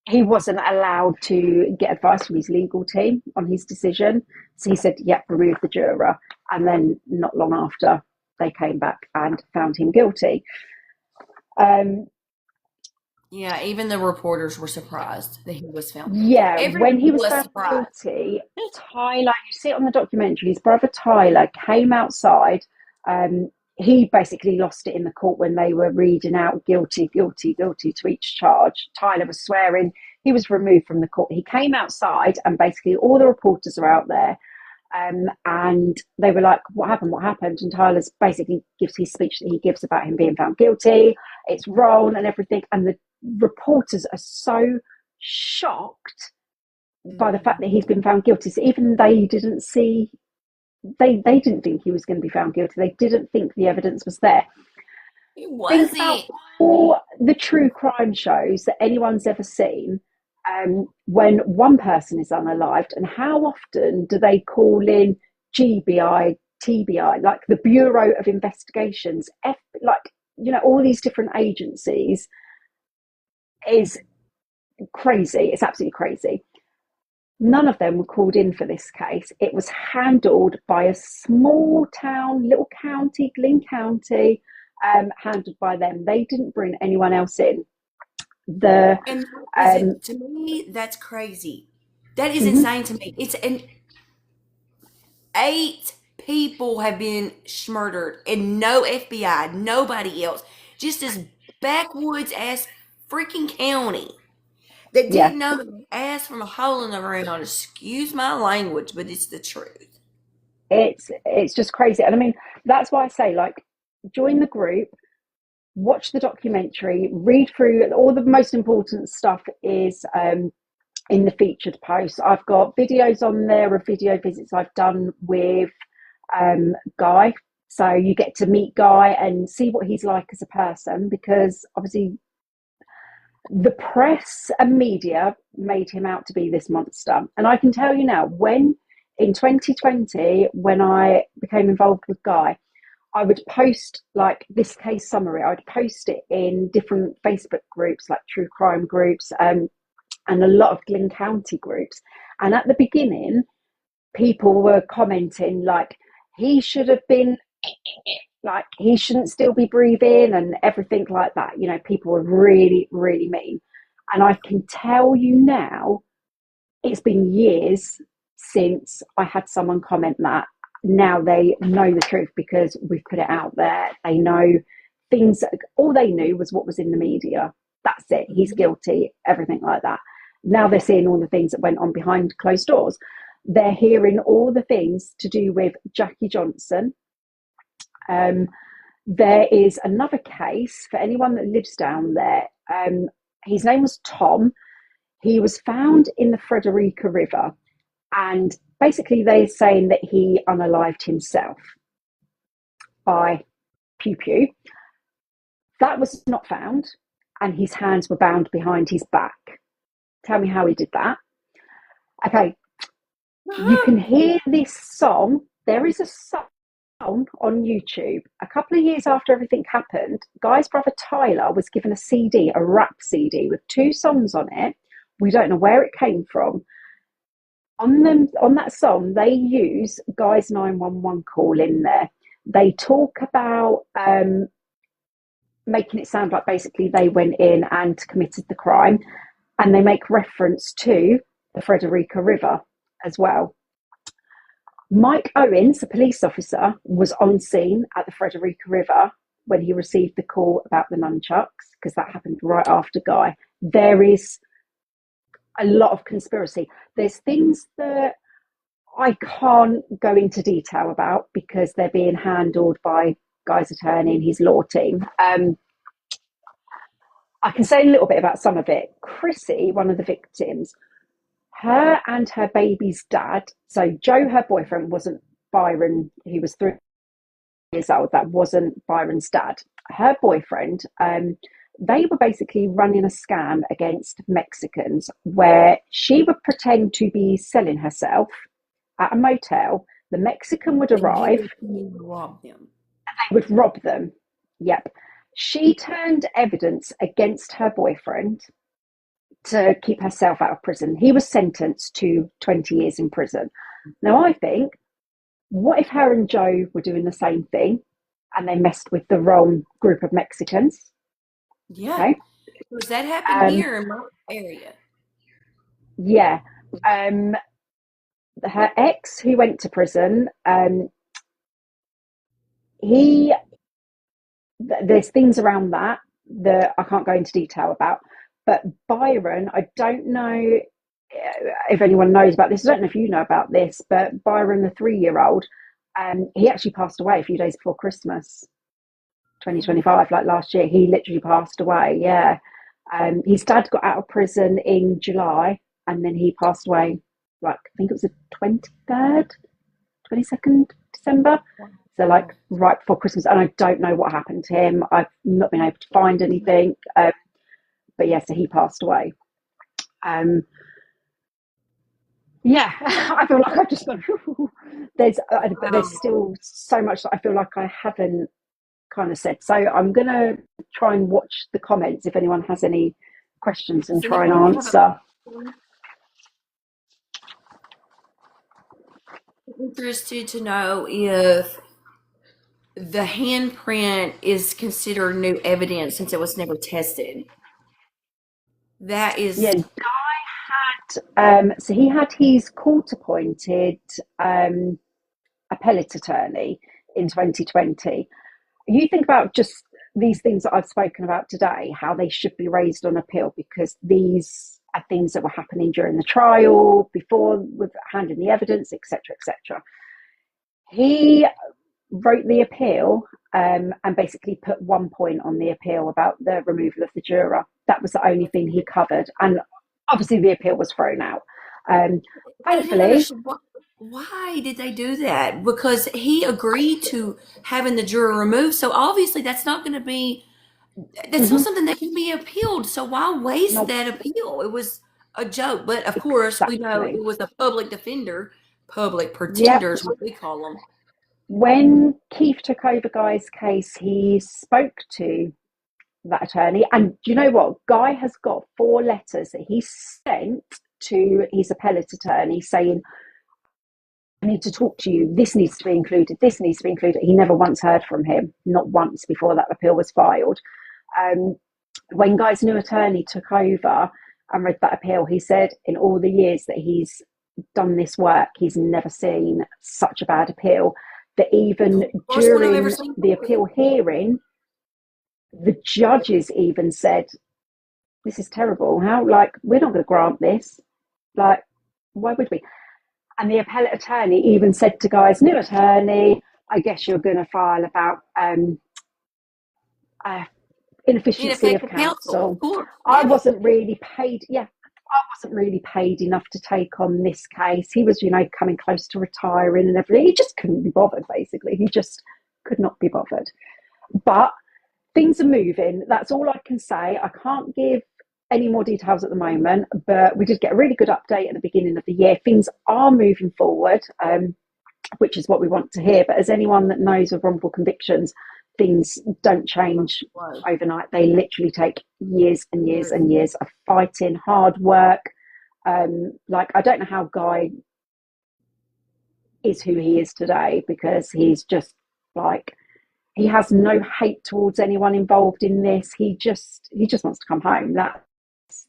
He wasn't allowed to get advice from his legal team on his decision. So he said, yep, remove the juror. And then not long after, they came back and found him guilty. Yeah, even the reporters were surprised that he was found guilty. Yeah, when he was found guilty, Tyler, you see it on the documentary, his brother Tyler came outside. He basically lost it in the court when they were reading out guilty, guilty, guilty to each charge. Tyler was swearing. He was removed from the court. He came outside and basically all the reporters are out there. And they were like, what happened? What happened? And Tyler's basically gives his speech that he gives about him being found guilty. It's wrong and everything. And the reporters are so shocked by the fact that he's been found guilty. So even they didn't see, they didn't think he was going to be found guilty. They didn't think the evidence was there. It wasn't. Think about all the true crime shows that anyone's ever seen. When one person is unalived, and how often do they call in GBI, TBI, like the Bureau of Investigations, all these different agencies? Is crazy. It's absolutely crazy. None of them were called in for this case. It was handled by a small town, little county, Glynn County, handled by them. They didn't bring anyone else in. To me, that's crazy. That is insane to me. It's 8 people have been murdered and no FBI, nobody else. Just this backwoods ass freaking county that didn't know the ass from a hole in the ground. Excuse my language, but it's the truth. It's just crazy. And I mean, that's why I say, like, join the group. watch the documentary, read through all the most important stuff is in the featured posts. I've got videos on there of video visits I've done with Guy. So you get to meet Guy and see what he's like as a person, because obviously the press and media made him out to be this monster. And I can tell you now, when in 2020, when I became involved with Guy, I would post like this case summary. I'd post it in different Facebook groups, like true crime groups, and a lot of Glynn County groups. And at the beginning, people were commenting like, he should have been, like, he shouldn't still be breathing and everything like that. You know, people were really, really mean. And I can tell you now, it's been years since I had someone comment that. Now they know the truth because we've put it out there. They know things, all they knew was what was in the media. That's it. He's guilty, everything like that. Now they're seeing all the things that went on behind closed doors. They're hearing all the things to do with Jackie Johnson. There is another case for anyone that lives down there. His name was Tom. He was found in the Frederica River, and basically they're saying that he unalived himself by pew pew. That was not found, and his hands were bound behind his back. Tell me how he did that. Okay, you can hear this song. There is a song on YouTube. A couple of years after everything happened, Guy's brother Tyler was given a CD, a rap CD with 2 songs on it. We don't know where it came from. On that song, they use Guy's 911 call in there. They talk about making it sound like basically they went in and committed the crime, and they make reference to the Frederica River as well. Mike Owens, a police officer, was on scene at the Frederica River when he received the call about the nunchucks, because that happened right after Guy. There is a lot of conspiracy. There's things that I can't go into detail about because they're being handled by Guy's attorney and his law team. I can say a little bit about some of it. Chrissy, one of the victims, her and her baby's dad, so Joe, her boyfriend, wasn't Byron. He was 3 years old. That wasn't Byron's dad. Her boyfriend, they were basically running a scam against Mexicans where she would pretend to be selling herself at a motel. The Mexican would arrive. Rob them. They would rob them. Yep. She turned evidence against her boyfriend to keep herself out of prison. He was sentenced to 20 years in prison. Now, I think, what if her and Joe were doing the same thing and they messed with the wrong group of Mexicans? Yeah. Okay. Because that happened here in my area. Yeah. Her ex, who went to prison, there's things around that I can't go into detail about. But Byron, I don't know if anyone knows about this. I don't know if you know about this, but Byron, the 3-year-old, he actually passed away a few days before Christmas, 2025, like last year. He literally passed away, yeah. His dad got out of prison in July, and then he passed away, like, I think it was the 22nd December. So, like, right before Christmas. And I don't know what happened to him. I've not been able to find anything. But yeah, so he passed away. Yeah, I feel like I've just gone, there's still so much that I feel like I haven't kind of said. So I'm going to try and watch the comments if anyone has any questions and try and answer. Interested to know if the handprint is considered new evidence since it was never tested. That is... Yeah, Guy had, so he had his court-appointed appellate attorney in 2020. You think about just these things that I've spoken about today, how they should be raised on appeal, because these are things that were happening during the trial, before, with handing the evidence, etc., etc. He wrote the appeal and basically put 1 point on the appeal about the removal of the juror. That was the only thing he covered, and obviously the appeal was thrown out. Thankfully, why did they do that? Because he agreed to having the juror removed, so obviously that's not not something that can be appealed. So why waste Nope. that appeal? It was a joke, but of course we know Exactly. it was a public defender, public Yep. pretenders, what we call them. When Keith took over Guy's case, he spoke to that attorney, and do you know what? Guy has got 4 letters that he sent to his appellate attorney saying, I need to talk to you, this needs to be included, this needs to be included. He never once heard from him, not once, before that appeal was filed. When Guy's new attorney took over and read that appeal, he said in all the years that he's done this work, he's never seen such a bad appeal, that even during the appeal hearing, the judges even said, this is terrible. How, like, we're not going to grant this. Like, why would we? And the appellate attorney even said to Guy's new attorney, I guess you're going to file about inefficiency of counsel. I wasn't really paid. Yeah, I wasn't really paid enough to take on this case. He was, coming close to retiring and everything. He just couldn't be bothered, basically. He just could not be bothered. But things are moving. That's all I can say. I can't give any more details at the moment, but we did get a really good update at the beginning of the year. Things are moving forward, which is what we want to hear. But as anyone that knows of wrongful convictions, things don't change overnight. They literally take years and years and years of fighting, hard work. I don't know how Guy is who he is today, because he's just he has no hate towards anyone involved in this. He just wants to come home.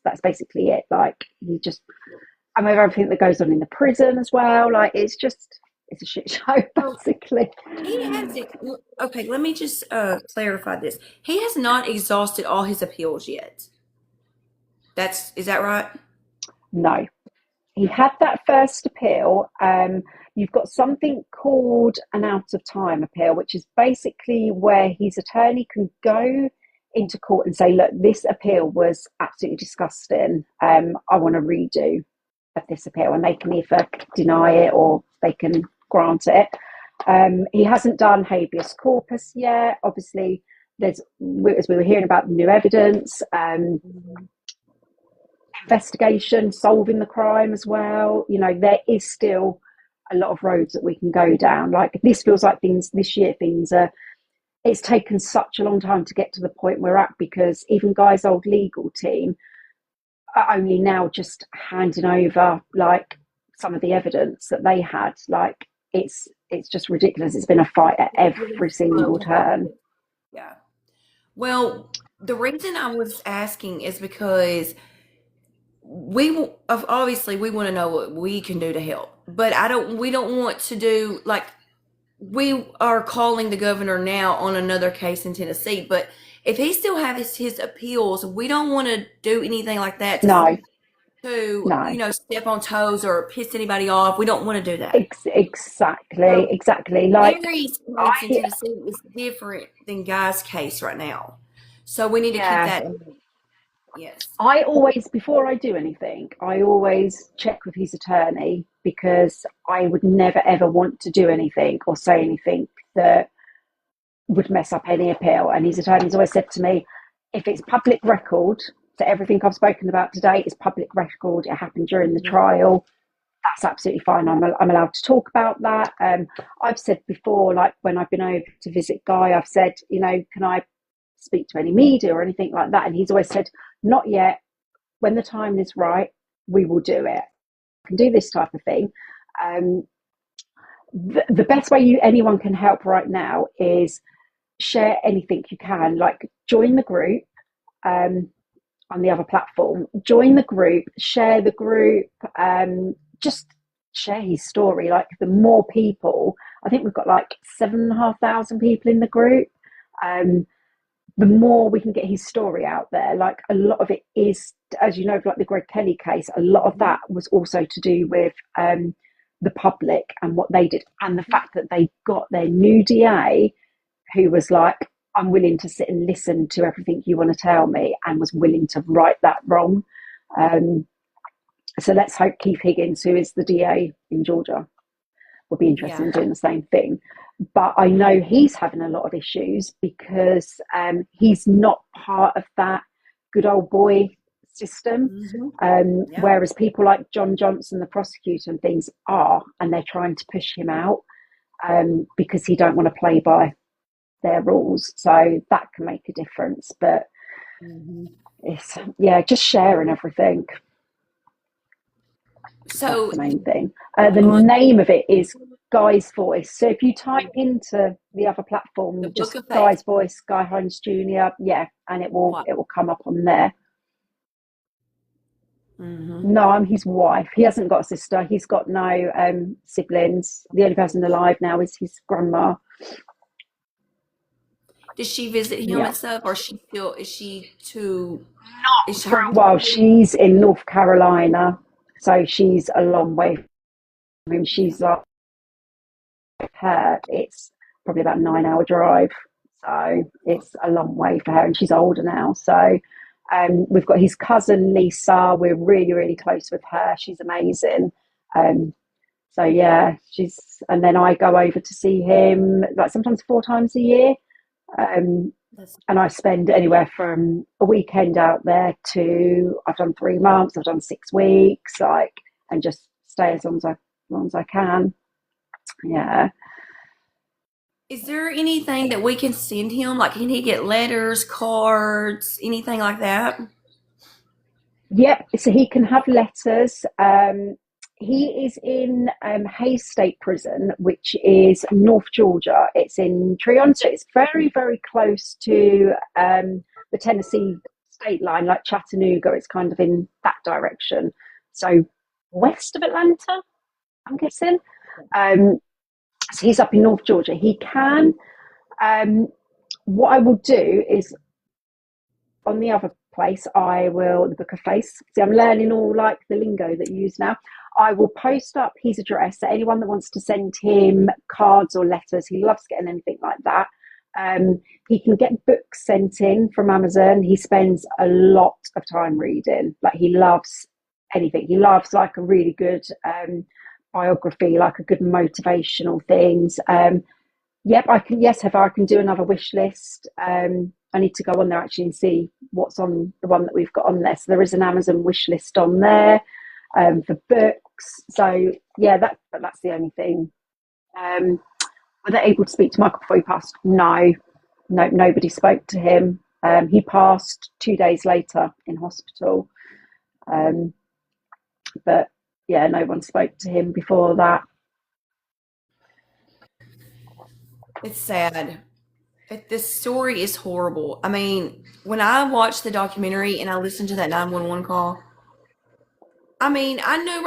That's basically it. I'm over everything that goes on in the prison as well. It's a shit show, basically. He hasn't. Okay, let me just clarify this. He has not exhausted all his appeals yet. Is that right? No. He had that first appeal. You've got something called an out of time appeal, which is basically where his attorney can go into court and say, look, this appeal was absolutely disgusting. I want a redo of this appeal, and they can either deny it or they can grant it. He hasn't done habeas corpus yet. Obviously, as we were hearing about the new evidence, investigation, solving the crime as well. There is still a lot of roads that we can go down. This feels like this year, it's taken such a long time to get to the point we're at, because even Guy's old legal team are only now just handing over some of the evidence that they had. It's just ridiculous. It's been a fight at every single turn. Yeah. Well, the reason I was asking is because we want to know what we can do to help, but we don't want to do we are calling the governor now on another case in Tennessee, but if he still has his appeals, we don't want to do anything like that to step on toes or piss anybody off. We don't want to do that. Exactly. Mary's case in Tennessee is different than Guy's case right now, so we need to keep that in mind. Yes. I always, before I do anything, I always check with his attorney, because I would never ever want to do anything or say anything that would mess up any appeal. And his attorney's always said to me, if it's public record, so everything I've spoken about today is public record, it happened during the trial, that's absolutely fine. I'm allowed to talk about that. I've said before, when I've been over to visit Guy, I've said, can I speak to any media or anything like that? And he's always said, not yet. When the time is right, we will do it. I can do this type of thing. The best way anyone can help right now is share anything you can. Join the group on the other platform. Join the group, share the group, just share his story. The more people, I think we've got 7,500 people in the group. The more we can get his story out there. A lot of it is, as you know, the Greg Kelly case, a lot of that was also to do with the public and what they did, and the fact that they got their new DA, who was like, I'm willing to sit and listen to everything you want to tell me, and was willing to right that wrong. So let's hope Keith Higgins, who is the DA in Georgia, will be interested in doing the same thing. But I know he's having a lot of issues because he's not part of that good old boy system. Whereas people like John Johnson, the prosecutor and things, are, and they're trying to push him out because he don't want to play by their rules. So that can make a difference. But it's, just sharing everything. So that's the main thing. The name of it is Guy's Voice. So if you type into the other platform, just Guy's Voice, Guy Hienz Jr., and it will come up on there. No, I'm his wife. He hasn't got a sister. He's got no siblings. The only person alive now is his grandma. Does she visit him and stuff, or is she too? Not for a while. She's in North Carolina, so she's a long way from him. She's like her. It's probably about a 9-hour drive, so it's a long way for her, and she's older now. So we've got his cousin Lisa. We're really, really close with her. She's amazing. So yeah, and then I go over to see him like sometimes 4 times a year. And I spend anywhere from a weekend out there to I've done 3 months, I've done 6 weeks, and just stay as long as I can. Yeah. Is there anything that we can send him? Like, can he get letters, cards, anything like that? Yep. So he can have letters. He is in Hayes State Prison, which is North Georgia. It's in Treon, so it's very, very close to the Tennessee state line, like Chattanooga. It's kind of in that direction. So west of Atlanta, I'm guessing. So he's up in North Georgia. He can. What I will do is on the other place, the Book of Face. See, I'm learning all like the lingo that you use now. I will post up his address. So anyone that wants to send him cards or letters, he loves getting anything like that. He can get books sent in from Amazon. He spends a lot of time reading. Like, he loves anything. He loves like a really good biography, like a good motivational things. Yep, I can. Yes, Heather, I can do another wish list. I need to go on there actually and see what's on the one that we've got on there. So there is an Amazon wish list on there for books. So yeah, that's the only thing. Were they able to speak to Michael before he passed? No, nobody spoke to him. He passed 2 days later in hospital. But yeah, no one spoke to him before that. It's sad. This story is horrible. I mean, when I watched the documentary and I listened to that 911 call, I mean, I knew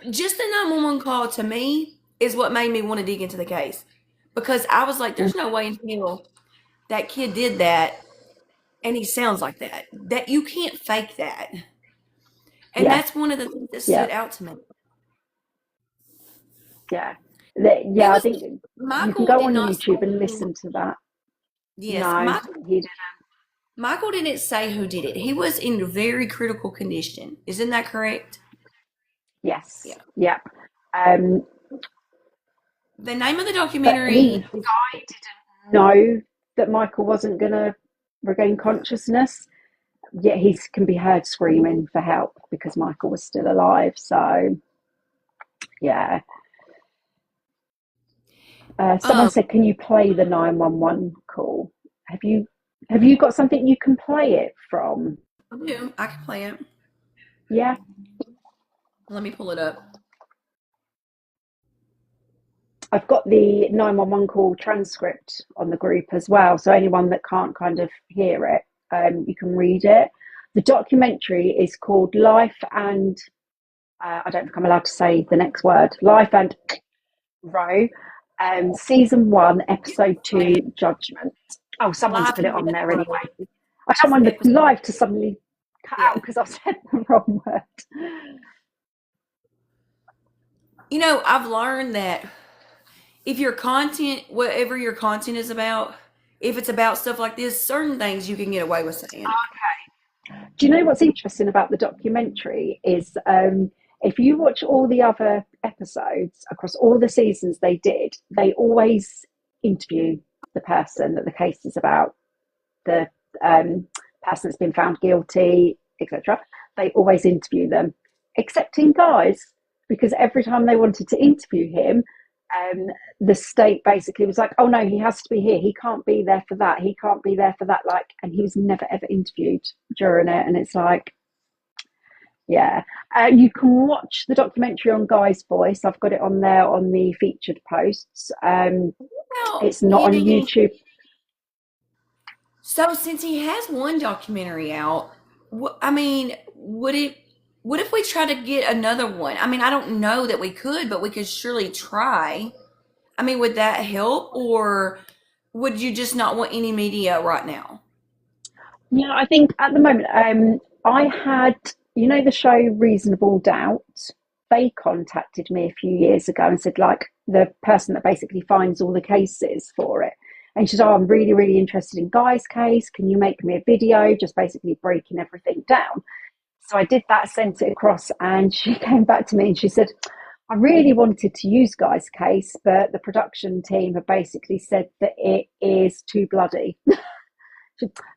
just the 911 call to me is what made me want to dig into the case. Because I was like, there's no way in hell that kid did that and he sounds like that. That you can't fake that. And that's one of the things that stood out to me. Yeah. I think Michael, you can go on YouTube and listen to that. Yes, no, he didn't. Michael didn't say who did it. He was in very critical condition. Isn't that correct? Yes. Yeah. The name of the documentary. Guy didn't know that Michael wasn't going to regain consciousness, yet he can be heard screaming for help because Michael was still alive. So, yeah. Someone said, "Can you play the 911 call?" Have you got something you can play it from? I do. I can play it. Yeah. Let me pull it up. I've got the 911 call transcript on the group as well, so anyone that can't kind of hear it, you can read it. The documentary is called Life and I don't think I'm allowed to say the next word. Life and Row. Season 1, episode 2, Judgment. Oh, someone's put it on there anyway. I don't want the live to suddenly cut out because I've said the wrong word. You know, I've learned that if your content, whatever your content is about, if it's about stuff like this, certain things you can get away with saying. Do you know what's interesting about the documentary is if you watch all the other episodes across all the seasons they did, they always interview the person that the case is about, the person that's been found guilty, etc. They always interview them, except in Guy's, because every time they wanted to interview him, the state basically was like, oh no, he has to be here, he can't be there for that, he can't be there for that, like, and he was never ever interviewed during it. And it's like, yeah, you can watch the documentary on Guy's Voice. I've got it on there on the featured posts. It's not on YouTube. So since he has one documentary out, I mean, what if we try to get another one? I mean, I don't know that we could, but we could surely try. I mean, would that help, or would you just not want any media right now? Yeah, I think at the moment, I had, you know, the show Reasonable Doubt. They contacted me a few years ago and said, like, the person that basically finds all the cases for it. And she said, oh, I'm really, really interested in Guy's case. Can you make me a video just basically breaking everything down? So I did that, sent it across, and she came back to me and she said, I really wanted to use Guy's case, but the production team have basically said that it is too bloody.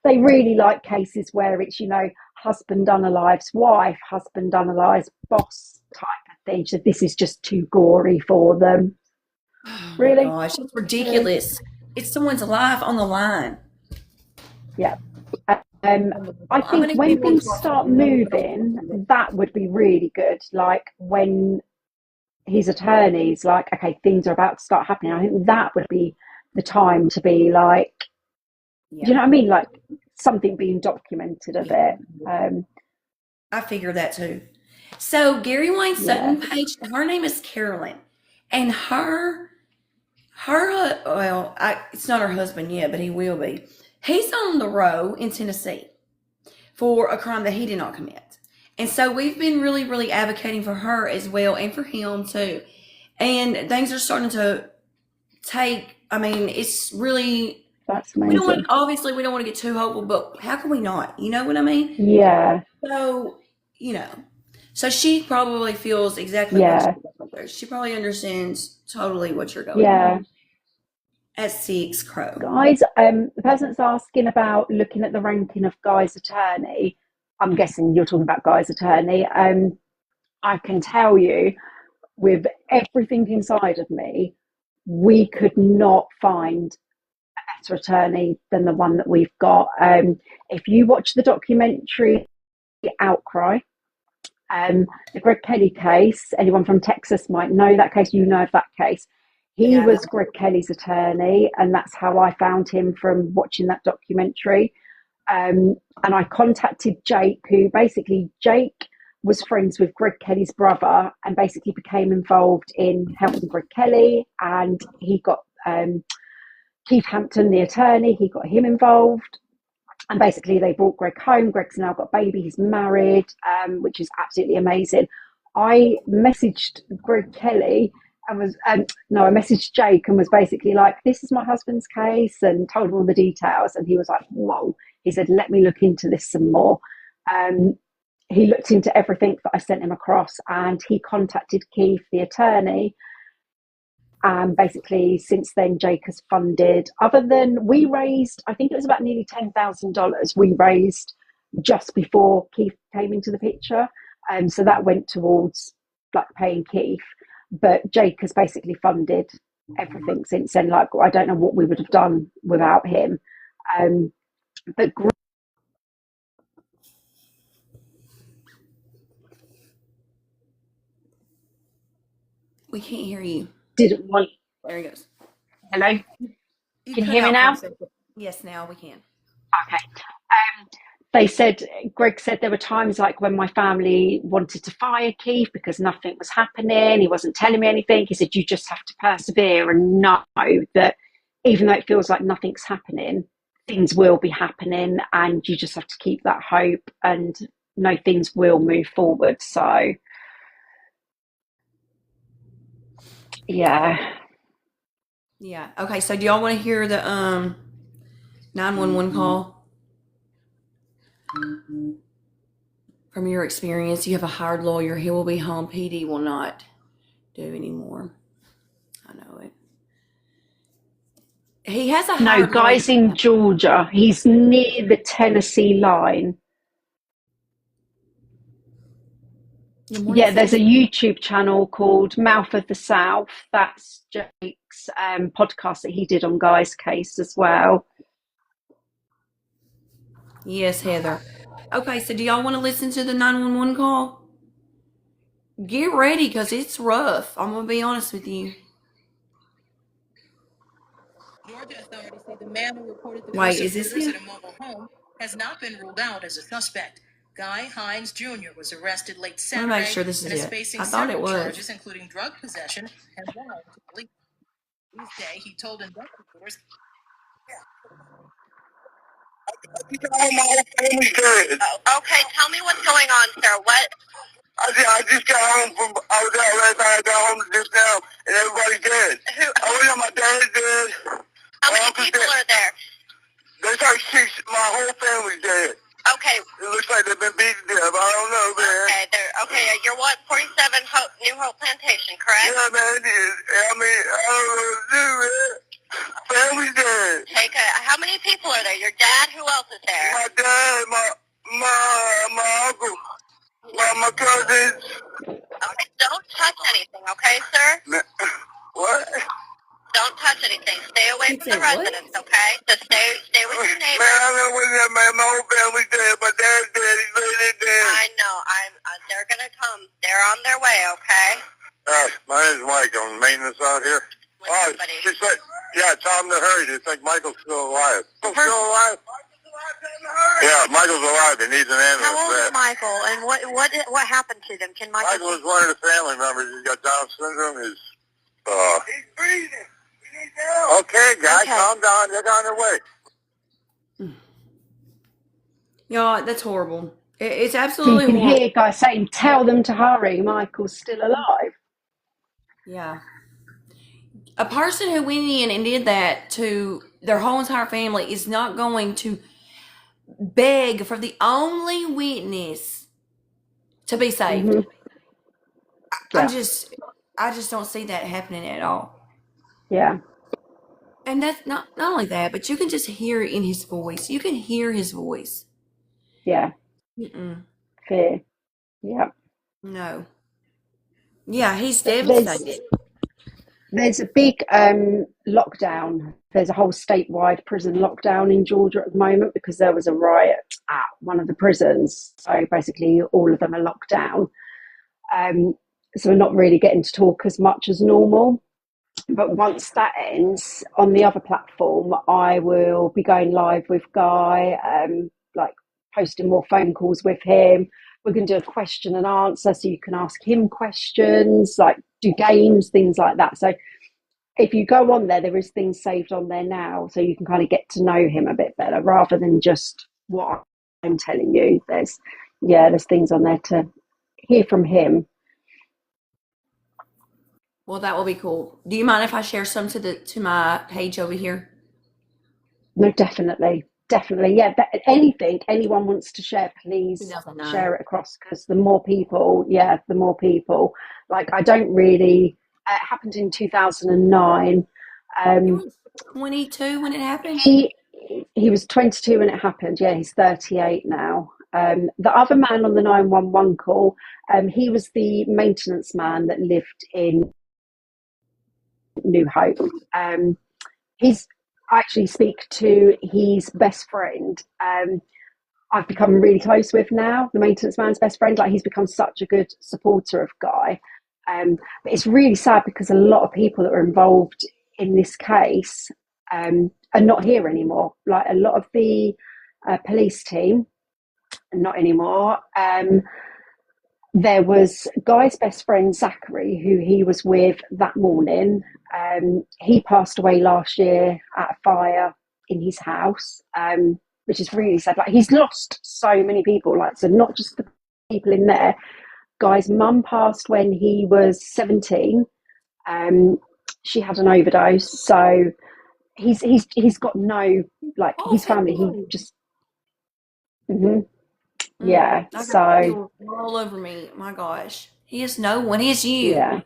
They really like cases where it's, you know, husband unalives wife, husband unalives boss type of thing. So this is just too gory for them. Really? Oh my gosh, it's ridiculous. It's someone's life on the line. Yeah. I think when things start moving, that would be really good. Like when his attorney's like, okay, things are about to start happening. I think that would be the time to be like, you know what I mean? Like something being documented of it. I figure that too. So Gary Wayne Sutton page, her name is Carolyn, and it's not her husband yet, but he will be. He's on the row in Tennessee for a crime that he did not commit. And so we've been really, really advocating for her as well, and for him too. And things are starting to I mean, it's really, that's amazing. We don't want to get too hopeful, but how can we not? You know what I mean? Yeah. So, you know, so she probably feels exactly what you're going through. She probably understands totally what you're going through. At 6 Crow. Guys, the person's asking about looking at the ranking of Guy's attorney. I'm guessing you're talking about Guy's attorney. I can tell you, with everything inside of me, we could not find a better attorney than the one that we've got. If you watch the documentary Outcry, the Greg Kelly case, anyone from Texas might know that case, you know of that case. He was Greg Kelly's attorney, and that's how I found him from watching that documentary. And I contacted Jake, who basically, Jake was friends with Greg Kelly's brother and basically became involved in helping Greg Kelly. And he got Keith Hampton, the attorney, he got him involved. And basically they brought Greg home. Greg's now got a baby, he's married, which is absolutely amazing. I messaged Greg Kelly and I messaged Jake and was basically like, this is my husband's case, and told him all the details. And he was like, whoa. He said, let me look into this some more. He looked into everything that I sent him across, and he contacted Keith, the attorney. And basically, since then, Jake has funded, other than we raised, I think it was about nearly $10,000 we raised just before Keith came into the picture. So that went towards like paying Keith. But Jake has basically funded everything since then. Like, I don't know what we would have done without him. But we can't hear you. Didn't want. There he goes. Hello? Can you hear me now? Yes, now we can. Okay. Greg said there were times like when my family wanted to fire Keith because nothing was happening. He wasn't telling me anything. He said, you just have to persevere and know that even though it feels like nothing's happening, things will be happening, and you just have to keep that hope and know things will move forward. So, yeah. Yeah. Okay. So do y'all want to hear the 911 call. From your experience, you have a hired lawyer. He will be home. PD will not do anymore. I know it. He has a No, hired guy's lawyer. in Georgia. He's near the Tennessee line. Yeah, there's a YouTube channel called Mouth of the South. That's Jake's podcast that he did on Guy's case as well. Yes, Heather. Okay, so do y'all want to listen to the 911 call? Get ready, because it's rough. I'm going to be honest with you. Georgia authorities say the man who reported the Wait, use is of this murders him? at a mobile home has not been ruled out as a suspect. Guy Hienz Jr. was arrested late Let me Saturday make sure this and is is it. facing I thought it several was. charges, including drug possession and lying to police. Tuesday, he told investigators. Okay, tell me what's going on, sir. What? I just got home from, I was out last night, I got home just now, and everybody's dead. I went out, my dad's dead. How many people are there? There's like 6, my whole family's dead. Okay. It looks like they've been beaten to death, I don't know, man. Okay, you're what, 47 New Hope Plantation, correct? Yeah, man, I mean, I don't know what to do, man. Family's dead. How many people are there? Your dad, who else is there? My dad, my uncle, my cousins. Okay, don't touch anything, okay, sir? What? Don't touch anything. Stay away He from the said what? residents, okay? Just stay with your neighbors. Man, I know where that man, my whole family's dead, my dad's dead, he's really dead. I know, they're gonna come. They're on their way, okay? My name's Mike, I'm maintenance out here. She said, yeah, tell him to hurry, they think Michael's still alive. Michael's still alive? Yeah, Michael's alive, he needs an ambulance. How old is Michael, and what happened to them? Can Michael is one of the family members, he's got Down syndrome, he's breathing. Okay, guys, calm down. They're on their way. Y'all, that's horrible. It's So absolutely you can horrible. hear guys saying, tell them to hurry, Michael's still alive. Yeah. A person who went in and did that to their whole entire family is not going to beg for the only witness to be saved. Mm-hmm. I just don't see that happening at all. Yeah. And that's not only that, but you can just hear it in his voice. You can hear his voice. Yeah. Fear. Yeah. No. Yeah, he's devastated. There's a big lockdown. There's a whole statewide prison lockdown in Georgia at the moment because there was a riot at one of the prisons. So basically all of them are locked down. So we're not really getting to talk as much as normal. But once that ends, on the other platform, I will be going live with Guy, like posting more phone calls with him. We're going to do a question and answer, so you can ask him questions, like do games, things like that. So if you go on there, there is things saved on there now, so you can kind of get to know him a bit better rather than just what I'm telling you. There's things on there to hear from him. Well, that will be cool. Do you mind if I share some to my page over here? No, definitely. Yeah, but anything anyone wants to share, please share it across, because the more people. Like, I don't really. It happened in 2009. He was 22 when it happened. He was 22 when it happened. Yeah, he's 38 now. The other man on the 911 call, he was the maintenance man that lived in New Hope. I actually speak to his best friend. I've become really close with now, the maintenance man's best friend. Like, he's become such a good supporter of Guy. But it's really sad because a lot of people that were involved in this case are not here anymore. Like, a lot of the police team, not anymore. There was Guy's best friend, Zachary, who he was with that morning. He passed away last year at a fire in his house, which is really sad. Like, he's lost so many people. Like, so not just the people in there. Guy's mum passed when he was 17. She had an overdose. So he's got no like Oh, he's found that he February. just, yeah. I got So chills all over me. My gosh. He is no one. He is you. yeah,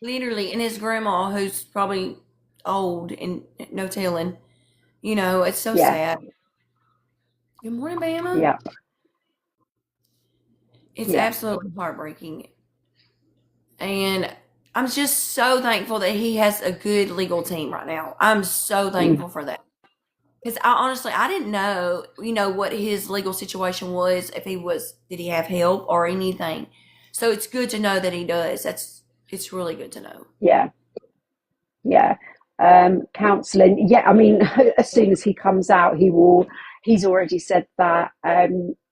Literally. And his grandma, who's probably old and no telling. You know, it's so yeah, sad. Good morning, Bama. yeah, It's yeah. absolutely heartbreaking. And I'm just so thankful that he has a good legal team right now. I'm so Mm, thankful for that. Because I honestly, I didn't know, what his legal situation was, if did he have help or anything. So it's good to know that he does. It's really good to know. yeah, yeah. Counselling. Yeah, I mean, as soon as he comes out, he's already said that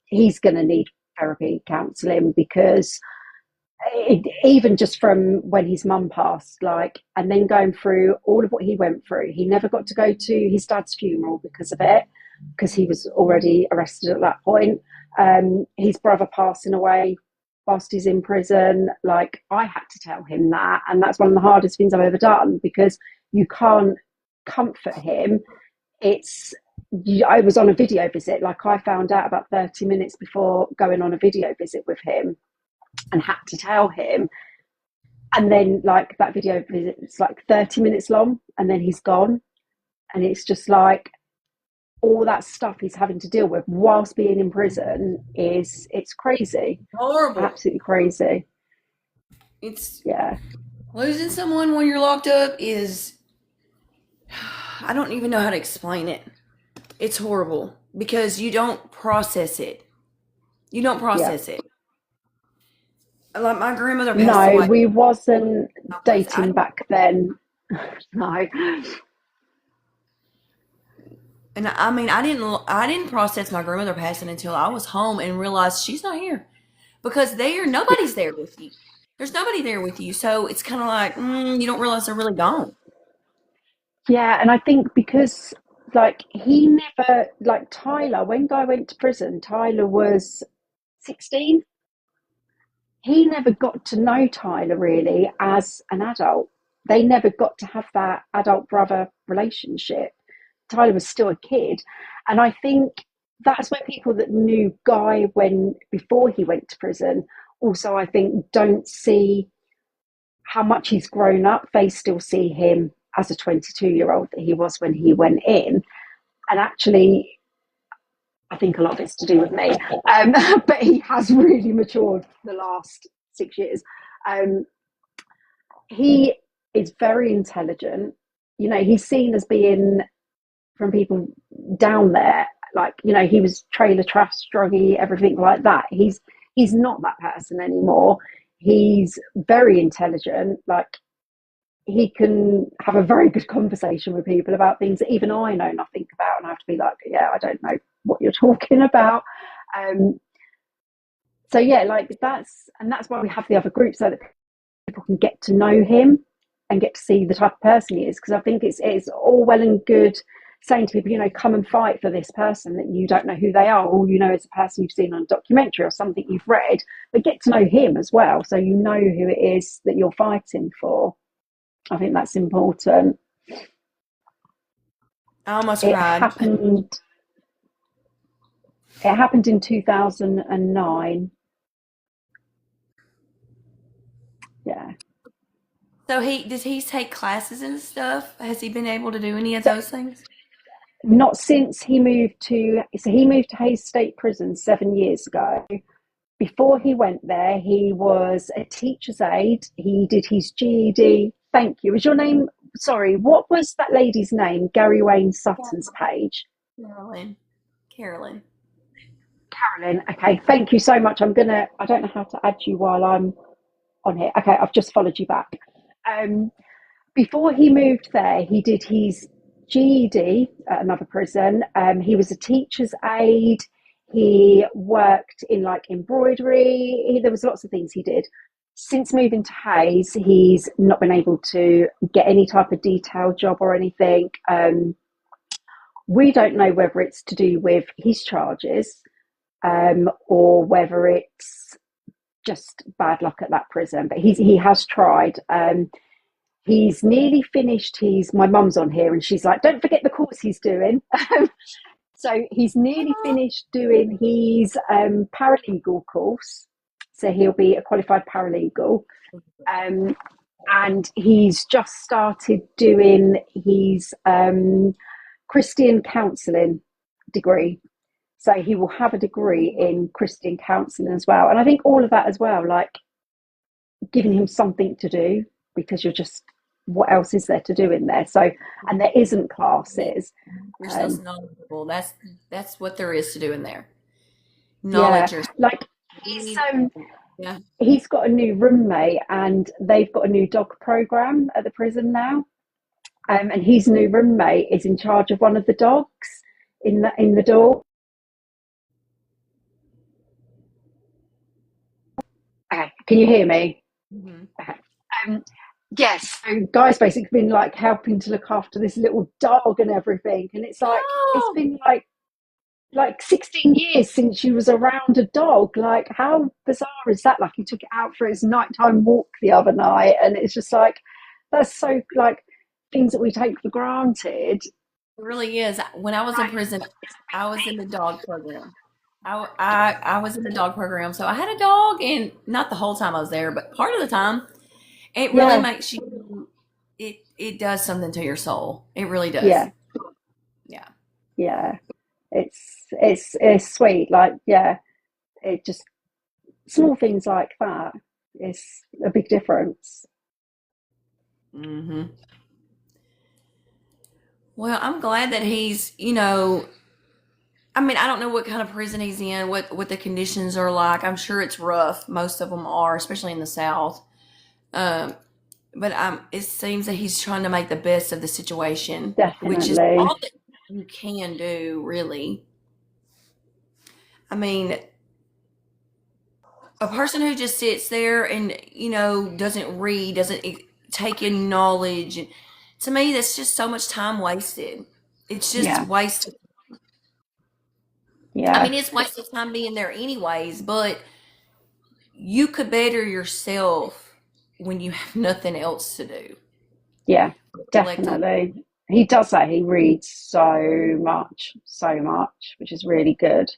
he's going to need therapy counselling because even just from when his mum passed, like, and then going through all of what he went through, he never got to go to his dad's funeral because of it, because he was already arrested at that point. His brother passing away whilst he's in prison, like, I had to tell him that, and that's one of the hardest things I've ever done because you can't comfort him. I was on a video visit, like, I found out about 30 minutes before going on a video visit with him and had to tell him. And then, like, that video visit, it's like 30 minutes long, and then he's gone. And it's just like all that stuff he's having to deal with whilst being in prison it's crazy. Horrible. Absolutely crazy. It's Yeah. losing someone when you're locked up is, I don't even know how to explain it. It's horrible because you don't process it. You don't process it. Like my grandmother passed No, away. we wasn't dating I- back then. No. And I mean, I didn't process my grandmother passing until I was home and realized she's not here because nobody's there with you. There's nobody there with you, so it's kind of like you don't realize they're really gone. Yeah, and I think because, like, he never, like, Tyler, when Guy went to prison, Tyler was 16. He never got to know Tyler really as an adult. They never got to have that adult brother relationship. Tyler was still a kid. And I think that's where people that knew Guy before he went to prison, also, I think, don't see how much he's grown up. They still see him as a 22-year-old that he was when he went in. And actually, I think a lot of it's to do with me, but he has really matured the last 6 years. He is very intelligent. You know, he's seen as being, from people down there, like, you know, he was trailer trash druggy, everything like that. He's not that person anymore. He's very intelligent. Like, he can have a very good conversation with people about things that even I know nothing about, and I have to be like, yeah, I don't know what you're talking about. So yeah, like, that's why we have the other group, so that people can get to know him and get to see the type of person he is. Because I think it's all well and good saying to people, you know, come and fight for this person that you don't know who they are. All you know is a person you've seen on a documentary or something you've read, but get to know him as well, so you know who it is that you're fighting for. I think that's important. I almost It cried. happened in 2009. Yeah. So does he take classes and stuff? Has he been able to do any of those things? Not since he moved to Hayes State Prison 7 years ago. Before he went there, he was a teacher's aide. He did his GED. Thank you. Was your name? Sorry, what was that lady's name? Gary Wayne Sutton's page. Carolyn. Okay, thank you so much. I don't know how to add you while I'm on here. Okay, I've just followed you back. Before he moved there, he did his GED at another prison. He was a teacher's aide. He worked in, like, embroidery. There was lots of things he did. Since moving to Hayes, he's not been able to get any type of detailed job or anything. We don't know whether it's to do with his charges, or whether it's just bad luck at that prison. But he has tried. He's nearly finished. My mum's on here, and she's like, "Don't forget the course he's doing." So he's nearly finished doing his paralegal course. So he'll be a qualified paralegal. And he's just started doing his Christian counselling degree. So he will have a degree in Christian counselling as well. And I think all of that as well, like giving him something to do, because you're just, what else is there to do in there? So, and there isn't classes. You're so knowledgeable. That's what there is to do in there. Knowledge. Yeah, like he's got a new roommate, and they've got a new dog program at the prison now. And his new roommate is in charge of one of the dogs in the door. Can you hear me? Mm-hmm. Yes. So Guy's basically been like helping to look after this little dog and everything, and it's like it's been like 16 years since she was around a dog. Like, how bizarre is that? Like, he took it out for its nighttime walk the other night, and it's just like, that's so like things that we take for granted. It really is. When I was in prison, I was in the dog program. I was in the dog program, so I had a dog, and not the whole time I was there, but part of the time. It really makes you. It does something to your soul. It really does. Yeah. It's sweet. Like, it just, small things like that is a big difference. Mm-hmm. Well, I'm glad that he's, I mean, I don't know what kind of prison he's in, what the conditions are like. I'm sure it's rough. Most of them are, especially in the South. But it seems that he's trying to make the best of the situation. Definitely. Which is all that you can do, really. I mean, a person who just sits there and, doesn't read, doesn't take in knowledge, to me, that's just so much time wasted. It's just wasted. Yeah. I mean, it's wasted time being there anyways, but you could better yourself when you have nothing else to do. Yeah, definitely. He does that. He reads so much, which is really good.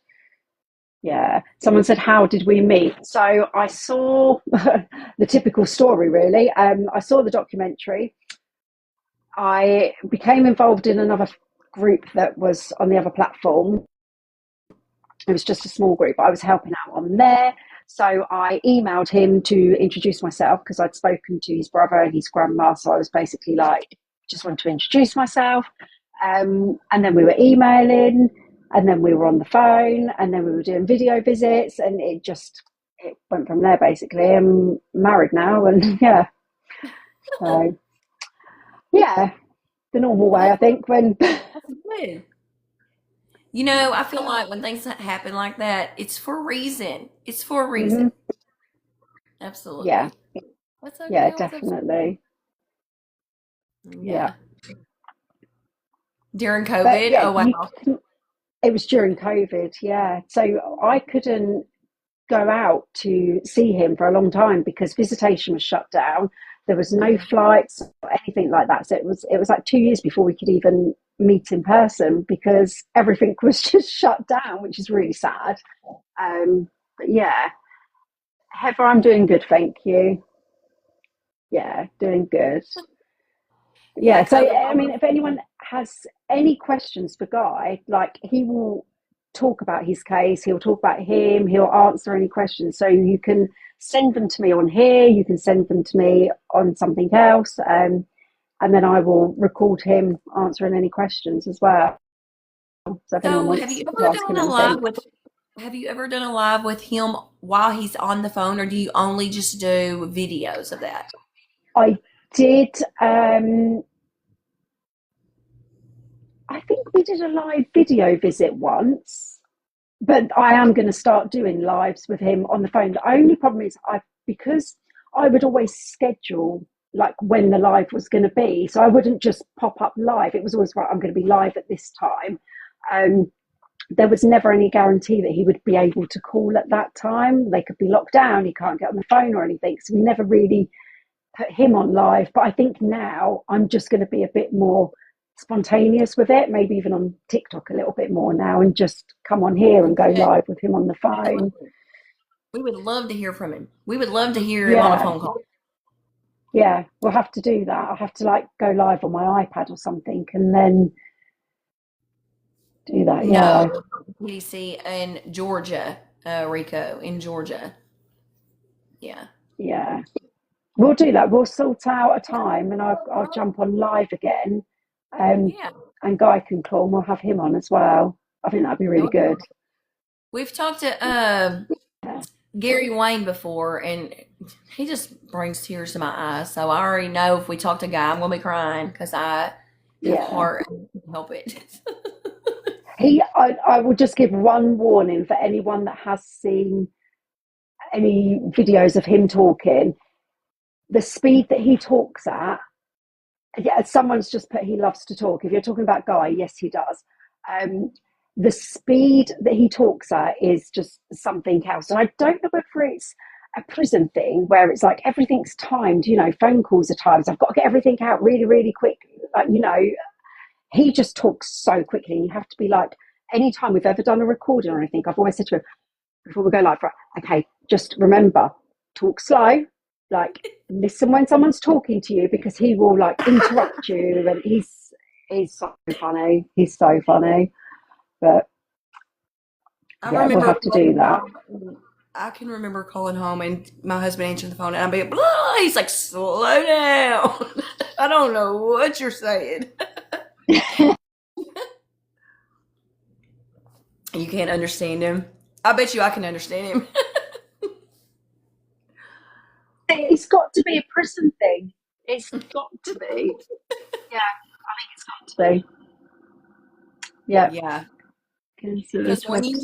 Yeah. Someone said, how did we meet? So I saw the typical story, really. I saw the documentary. I became involved in another group that was on the other platform. It was just a small group, but I was helping out on there. So I emailed him to introduce myself, because I'd spoken to his brother and his grandma. So I was basically like, just wanted to introduce myself. And then we were emailing, and then we were on the phone, and then we were doing video visits, and it went from there, basically. I'm married now, and So, the normal way, I think, when... I feel like when things happen like that, it's for a reason. It's for a reason. Mm-hmm. Absolutely. Yeah. What's okay? Yeah, definitely. Yeah. During COVID? Oh, wow. It was during COVID, yeah. So I couldn't go out to see him for a long time because visitation was shut down. There was no flights or anything like that. So it was like 2 years before we could even meet in person, because everything was just shut down, which is really sad. But yeah, Heather, I'm doing good, thank you. Yeah, doing good. Yeah, so I mean, if anyone has any questions for Guy, like, he will talk about his case, he'll talk about him, he'll answer any questions. So you can send them to me on here, you can send them to me on something else, and then I will record him answering any questions as well. So have you ever done a live with him while he's on the phone, or do you only just do videos of that? I did. I think we did a live video visit once, but I am going to start doing lives with him on the phone. The only problem is because I would always schedule like when the live was going to be, so I wouldn't just pop up live. It was always, right, I'm going to be live at this time. There was never any guarantee that he would be able to call at that time. They could be locked down, he can't get on the phone or anything, so we never really put him on live. But I think now I'm just going to be a bit more spontaneous with it, maybe even on TikTok a little bit more now, and just come on here and go live with him on the phone. We would love to hear from him. We would love to hear him on a phone call. Yeah, we'll have to do that. I'll have to like go live on my iPad or something and then do that. Yeah. No, PC in Georgia, Rico in Georgia. Yeah. Yeah. We'll do that. We'll sort out a time and I'll jump on live again. Yeah. And Guy can call and we'll have him on as well. I think that'd be really good. We've talked to Gary Wayne before, and he just brings tears to my eyes. So I already know if we talk to Guy, I'm gonna be crying because I have heart and can't help it. I will just give one warning for anyone that has seen any videos of him talking. The speed that he talks at, someone's just put he loves to talk. If you're talking about Guy, yes, he does. The speed that he talks at is just something else. And I don't know whether it's a prison thing where it's like everything's timed, phone calls are timed. I've got to get everything out really, really quick. Like, he just talks so quickly. You have to be like, anytime we've ever done a recording or anything, I've always said to him, before we go live, right, okay, just remember, talk slow, like listen when someone's talking to you because he will like interrupt you, and he's so funny. He's so funny. But yeah, we'll have to do that. I can remember calling home and my husband answering the phone and I'd be like, he's like, slow down. I don't know what you're saying. You can't understand him. I bet you I can understand him. It's got to be a prison thing. It's got to be. Yeah, I think it's got to be. Yeah. Yeah. Because when you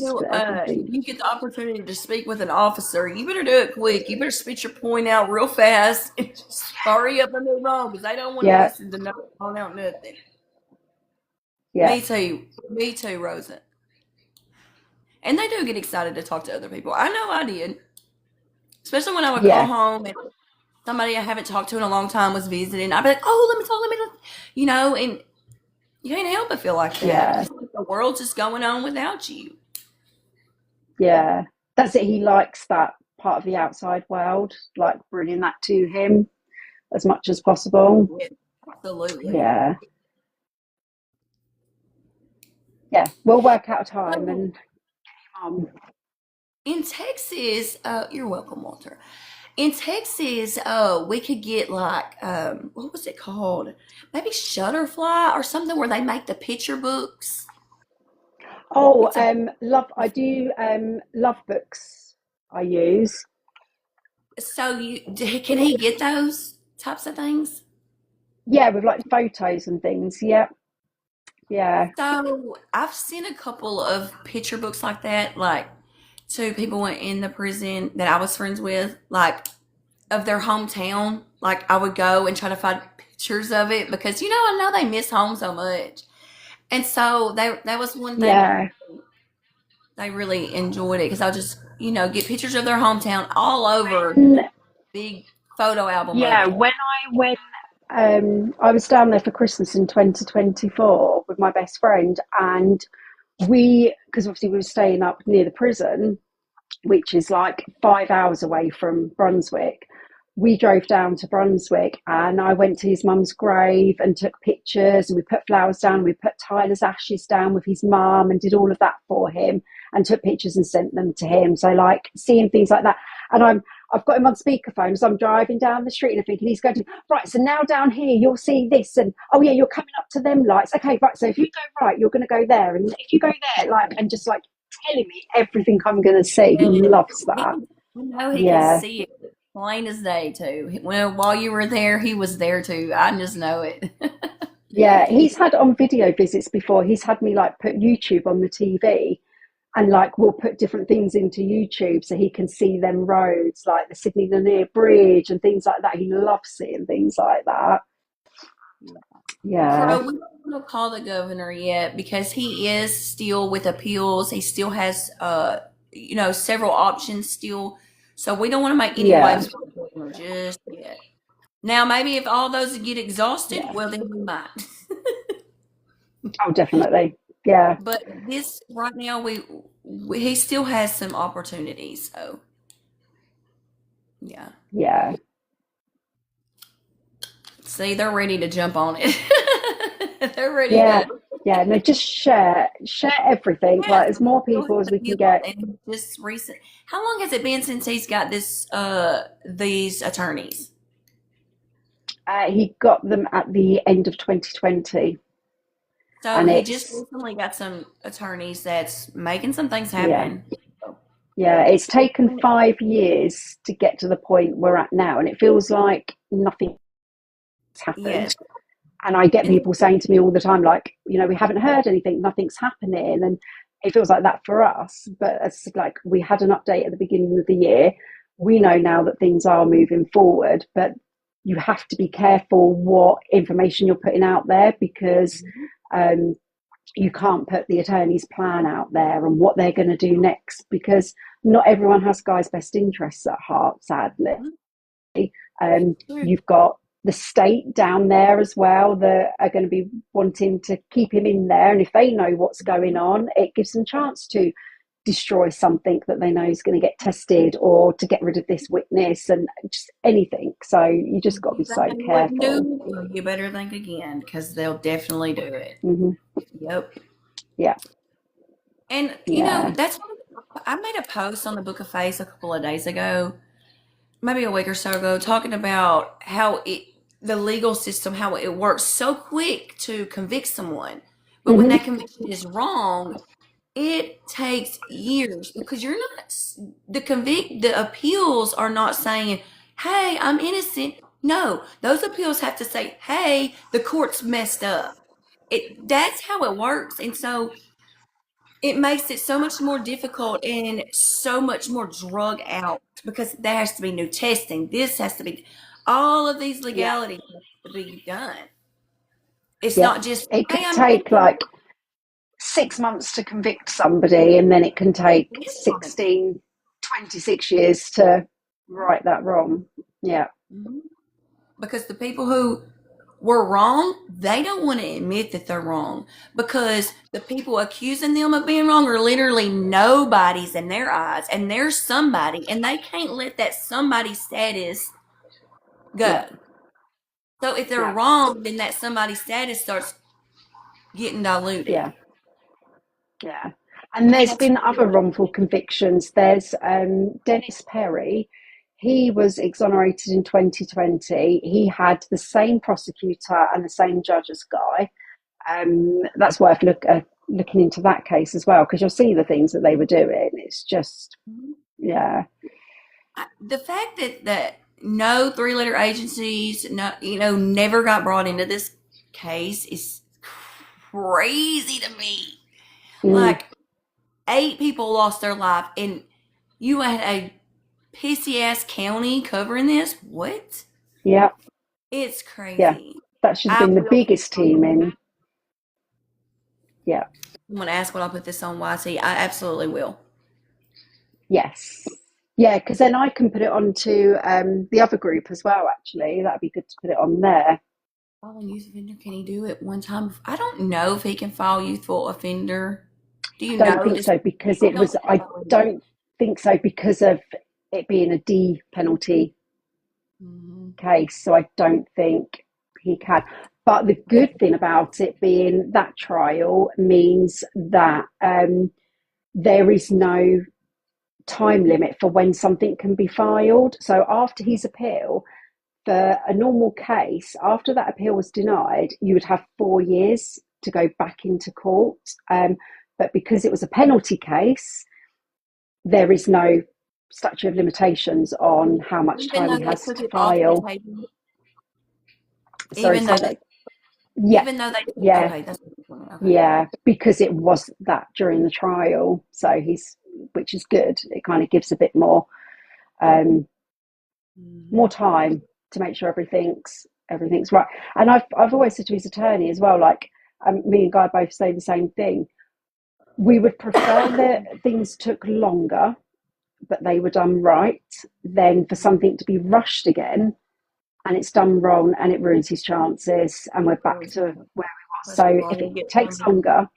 get the opportunity to speak with an officer, you better do it quick. You better spit your point out real fast and just hurry up and move on because they don't want to listen to nothing out nothing. Yeah. Me too, Rosa. And they do get excited to talk to other people. I know I did. Especially when I would call home and somebody I haven't talked to in a long time was visiting. I'd be like, oh, let me talk, and you can't help but feel like that. Yeah. The world's just going on without you. Yeah. That's it. He likes that part of the outside world, like bringing that to him as much as possible. Yeah, absolutely. Yeah. Yeah. We'll work out a time and get him on. In Texas, you're welcome, Walter. In Texas, we could get like, what was it called? Maybe Shutterfly or something where they make the picture books. Oh, I do love books I use. So can he get those types of things? Yeah, with like photos and things. Yeah. Yeah. So I've seen a couple of picture books like that, like to people in the prison that I was friends with, like of their hometown. Like I would go and try to find pictures of it because I know they miss home so much, and so that was one thing. Yeah. They really enjoyed it because I'll just get pictures of their hometown all over big photo album. Yeah, when I went, I was down there for Christmas in 2024 with my best friend, and because obviously we were staying up near the prison, which is like 5 hours away from Brunswick. We drove down to Brunswick and I went to his mum's grave and took pictures, and we put flowers down. We put Tyler's ashes down with his mum and did all of that for him and took pictures and sent them to him. So like seeing things like that. And I've got him on speakerphone, so I'm driving down the street and I'm thinking he's going to, right, so now down here you'll see this, and oh yeah, you're coming up to them lights. Okay, right, so if you go right, you're going to go there, and if you go there, like, and just like telling me everything I'm going to see. He loves that. He can see it plain as day too. Well, while you were there, he was there too. I just know it. Yeah, he's had on video visits before. He's had me like put YouTube on the TV. And like we'll put different things into YouTube so he can see them roads, like the Sydney Lanier Bridge and things like that. He loves seeing things like that. Yeah. We don't call the governor yet because he is still with appeals. He still has several options still. So we don't want to make any waves just yet. Now, maybe if all those get exhausted, well, then we might. Oh, definitely. Yeah. But this right now, he still has some opportunities. So, yeah. Yeah. See, they're ready to jump on it. They're ready Yeah. to. Yeah. No, just share everything. Yeah, Like as more go people ahead as we and can give them. get. And just recent. How long has it been since he's got these attorneys? He got them at the end of 2020. So And he just it's, recently got some attorneys that's making some things yeah. happen. Yeah. It's taken 5 years to get to the point we're at now. And it feels like nothing's happened. Yes. And I get And people saying to me all the time, like, we haven't heard anything, nothing's happening. And it feels like that for us. But it's like we had an update at the beginning of the year. We know now that things are moving forward, but you have to be careful what information you're putting out there because you can't put the attorney's plan out there and what they're going to do next because not everyone has Guy's best interests at heart, sadly. You've got the state down there as well that are going to be wanting to keep him in there. And if they know what's going on, it gives them a chance to destroy something that they know is going to get tested or to get rid of this witness and just anything. So you just got to be so careful. well, you better think again because they'll definitely do it. Mm-hmm. Yep. Yeah. And, that's I made a post on the Book of Face a couple of days ago, maybe a week or so ago, talking about how the legal system, how it works so quick to convict someone. But when that conviction is wrong, it takes years because you're not the appeals are not saying, "Hey, I'm innocent." No, those appeals have to say, "Hey, the court's messed up." That's how it works. And so it makes it so much more difficult and so much more drug out because there has to be new testing. This has to be all of these legalities have to be done. It's not just, it "Hey, could I'm take like 6 months to convict somebody and then it can take 16, 26 years to right that wrong. Yeah. because the people who were wrong, they don't want to admit that they're wrong because the people accusing them of being wrong are literally nobodies in their eyes, and they're somebody, and they can't let that somebody status go. Yeah. So if they're wrong, then that somebody status starts getting diluted. Yeah. Yeah. And there's been other wrongful convictions. There's Dennis Perry. He was exonerated in 2020. He had the same prosecutor and the same judge as Guy. That's worth looking into that case as well, because you'll see the things that they were doing. It's just, yeah. The fact that no three-letter agencies, never got brought into this case is crazy to me. Like 8 people lost their life, and you had a pissy ass county covering this. What? Yeah. It's crazy. Yeah. That should have been the biggest team in. Yeah. I'm gonna ask when I put this on YT. I absolutely will. Yes. Yeah, because then I can put it onto the other group as well, actually. That'd be good to put it on there. File youth offender, can he do it one time? I don't know if he can file youthful offender. Do you know? I don't think so because it was, I don't think so because of it being a D penalty case. So I don't think he can. But the good thing about it being that trial means that there is no time limit for when something can be filed. So after his appeal, for a normal case, after that appeal was denied, you would have 4 years to go back into court. But because it was a penalty case, there is no statute of limitations on how much time he has to file. Even though they, yeah, because it was that during the trial, so which is good. It kind of gives a bit more time to make sure everything's right. And I've always said to his attorney as well, like me and Guy both say the same thing. We would prefer that things took longer, but they were done right, than for something to be rushed again and it's done wrong and it ruins his chances, and we're back to where we were. So if it takes longer,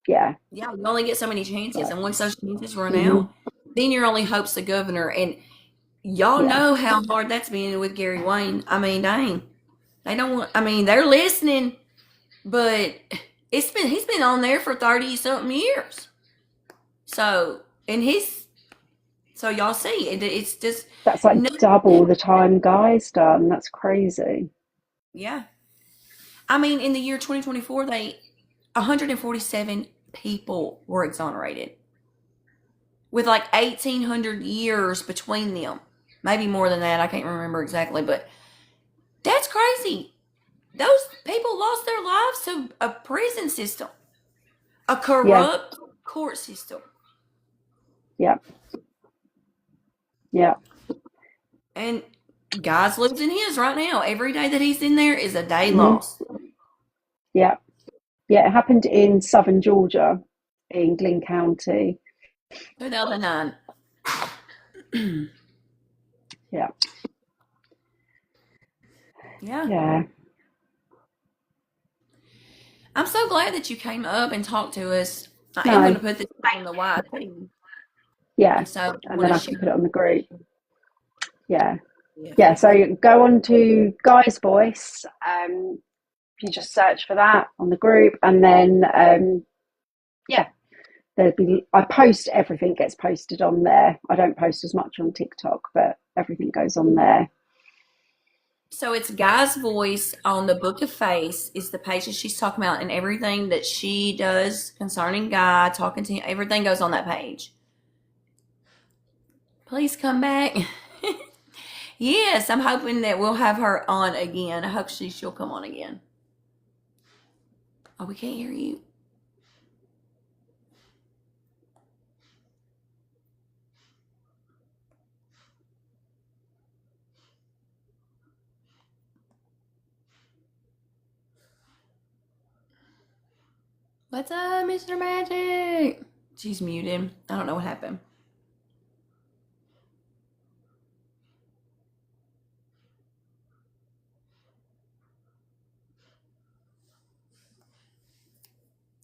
yeah, you only get so many chances, and once those chances run Mm-hmm. out, then your only hope's the governor. And y'all know how hard that's been with Gary Wayne. I mean, dang, they don't want. I mean, they're listening, but he's been on there for 30 something years. So y'all see, it's just that's like double the time Guy's done. That's crazy. Yeah. I mean, in the year 2024, 147 people were exonerated, with like 1,800 years between them. Maybe more than that. I can't remember exactly, but that's crazy. Those people lost their lives to a prison system, a corrupt court system. Yeah. Yeah. And Guy's losing his right now. Every day that he's in there is a day lost. Yeah. Yeah, it happened in southern Georgia, in Glynn County. 2009. Yeah. Yeah. Yeah. I'm so glad that you came up and talked to us. I am going to put this on the YT. Yeah. And then I can put it on the group. Yeah. Yeah. So go on to Guy's Voice. You just search for that on the group, and then I post, everything gets posted on there. I don't post as much on TikTok, but everything goes on there. So it's Guy's Voice on the Book of Face is the page that she's talking about, and everything that she does concerning Guy, talking to him, everything goes on that page. Please come back. Yes, I'm hoping that we'll have her on again. I hope she'll come on again. Oh, we can't hear you. What's up, Mr. Magic? She's muted. I don't know what happened.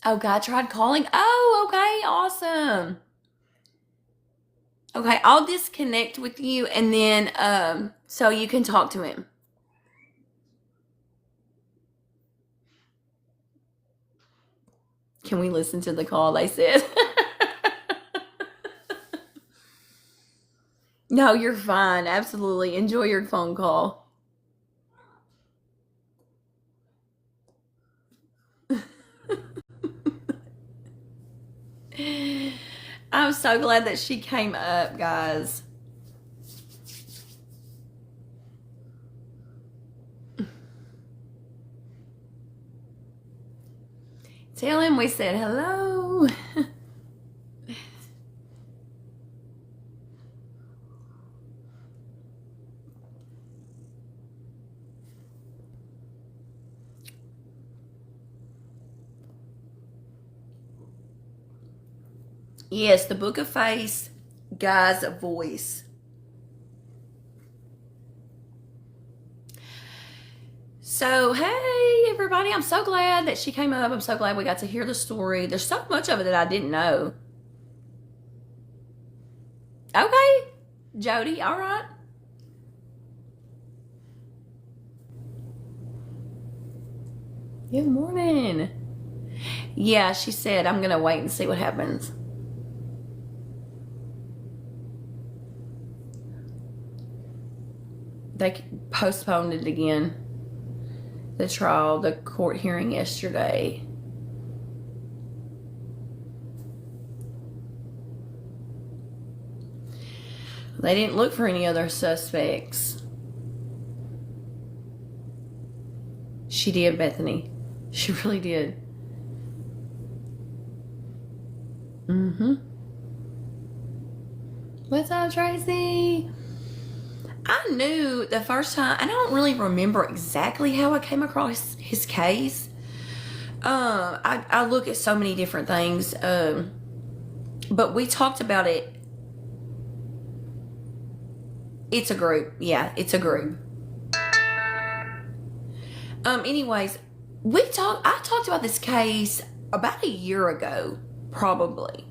Oh, Guy tried calling. Oh, okay, awesome. Okay, I'll disconnect with you, and then so you can talk to him. Can we listen to the call they said? No, you're fine. Absolutely. Enjoy your phone call. I'm so glad that she came up, guys. Tell him we said hello. Yes, the Book of Face, Guy's Voice. So, hey, everybody. I'm so glad that she came up. I'm so glad we got to hear the story. There's so much of it that I didn't know. Okay, Jody, all right. Good morning. Yeah, she said, I'm going to wait and see what happens. They postponed it again. The trial, the court hearing yesterday. They didn't look for any other suspects. She did, Bethany. She really did. What's up, Tracy? I knew the first time, and I don't really remember exactly how I came across his case. I look at so many different things, but we talked about it. It's a group. Yeah, it's a group. Anyways, I talked about this case about a year ago, probably.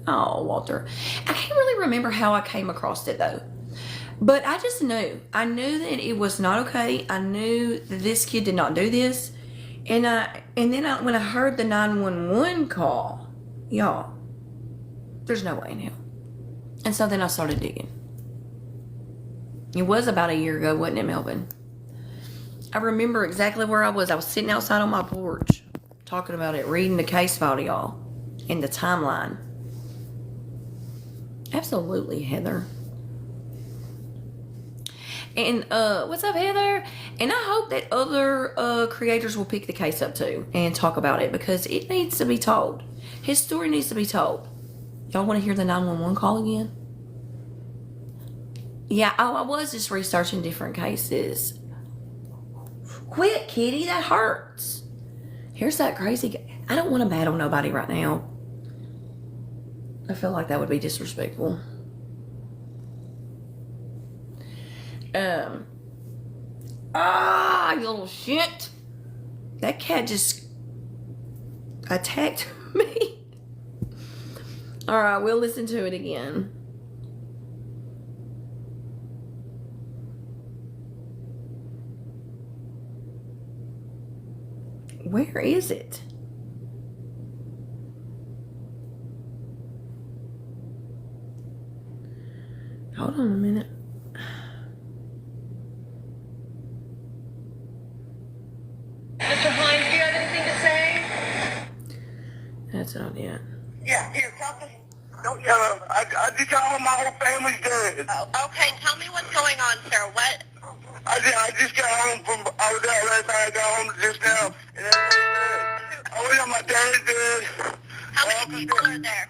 Oh, Walter. I can't really remember how I came across it though. But I just knew. I knew that it was not okay. I knew that this kid did not do this. And then when I heard the 911 call, y'all, there's no way in hell. And so then I started digging. It was about a year ago, wasn't it, Melvin? I remember exactly where I was. I was sitting outside on my porch talking about it, reading the case file to y'all in the timeline. Absolutely, Heather. And what's up, Heather? And I hope that other creators will pick the case up too and talk about it, because it needs to be told. His story needs to be told. Y'all want to hear the 911 call again? Yeah, I was just researching different cases. Quit, kitty, that hurts. Here's that crazy guy. I don't want to battle nobody right now. I feel like that would be disrespectful. You little shit. That cat just attacked me. Alright, we'll listen to it again. Where is it? Hold on a minute. Mr. Hienz, do you have anything to say? That's not it. Yeah, here, something. Don't tell her. I just tell her my whole family's dead. Oh, okay, tell me what's going on, sir. What? I just got home from, I was out last night, I got home just now, and everybody's dead. I went on my dad's dead. How many people are there?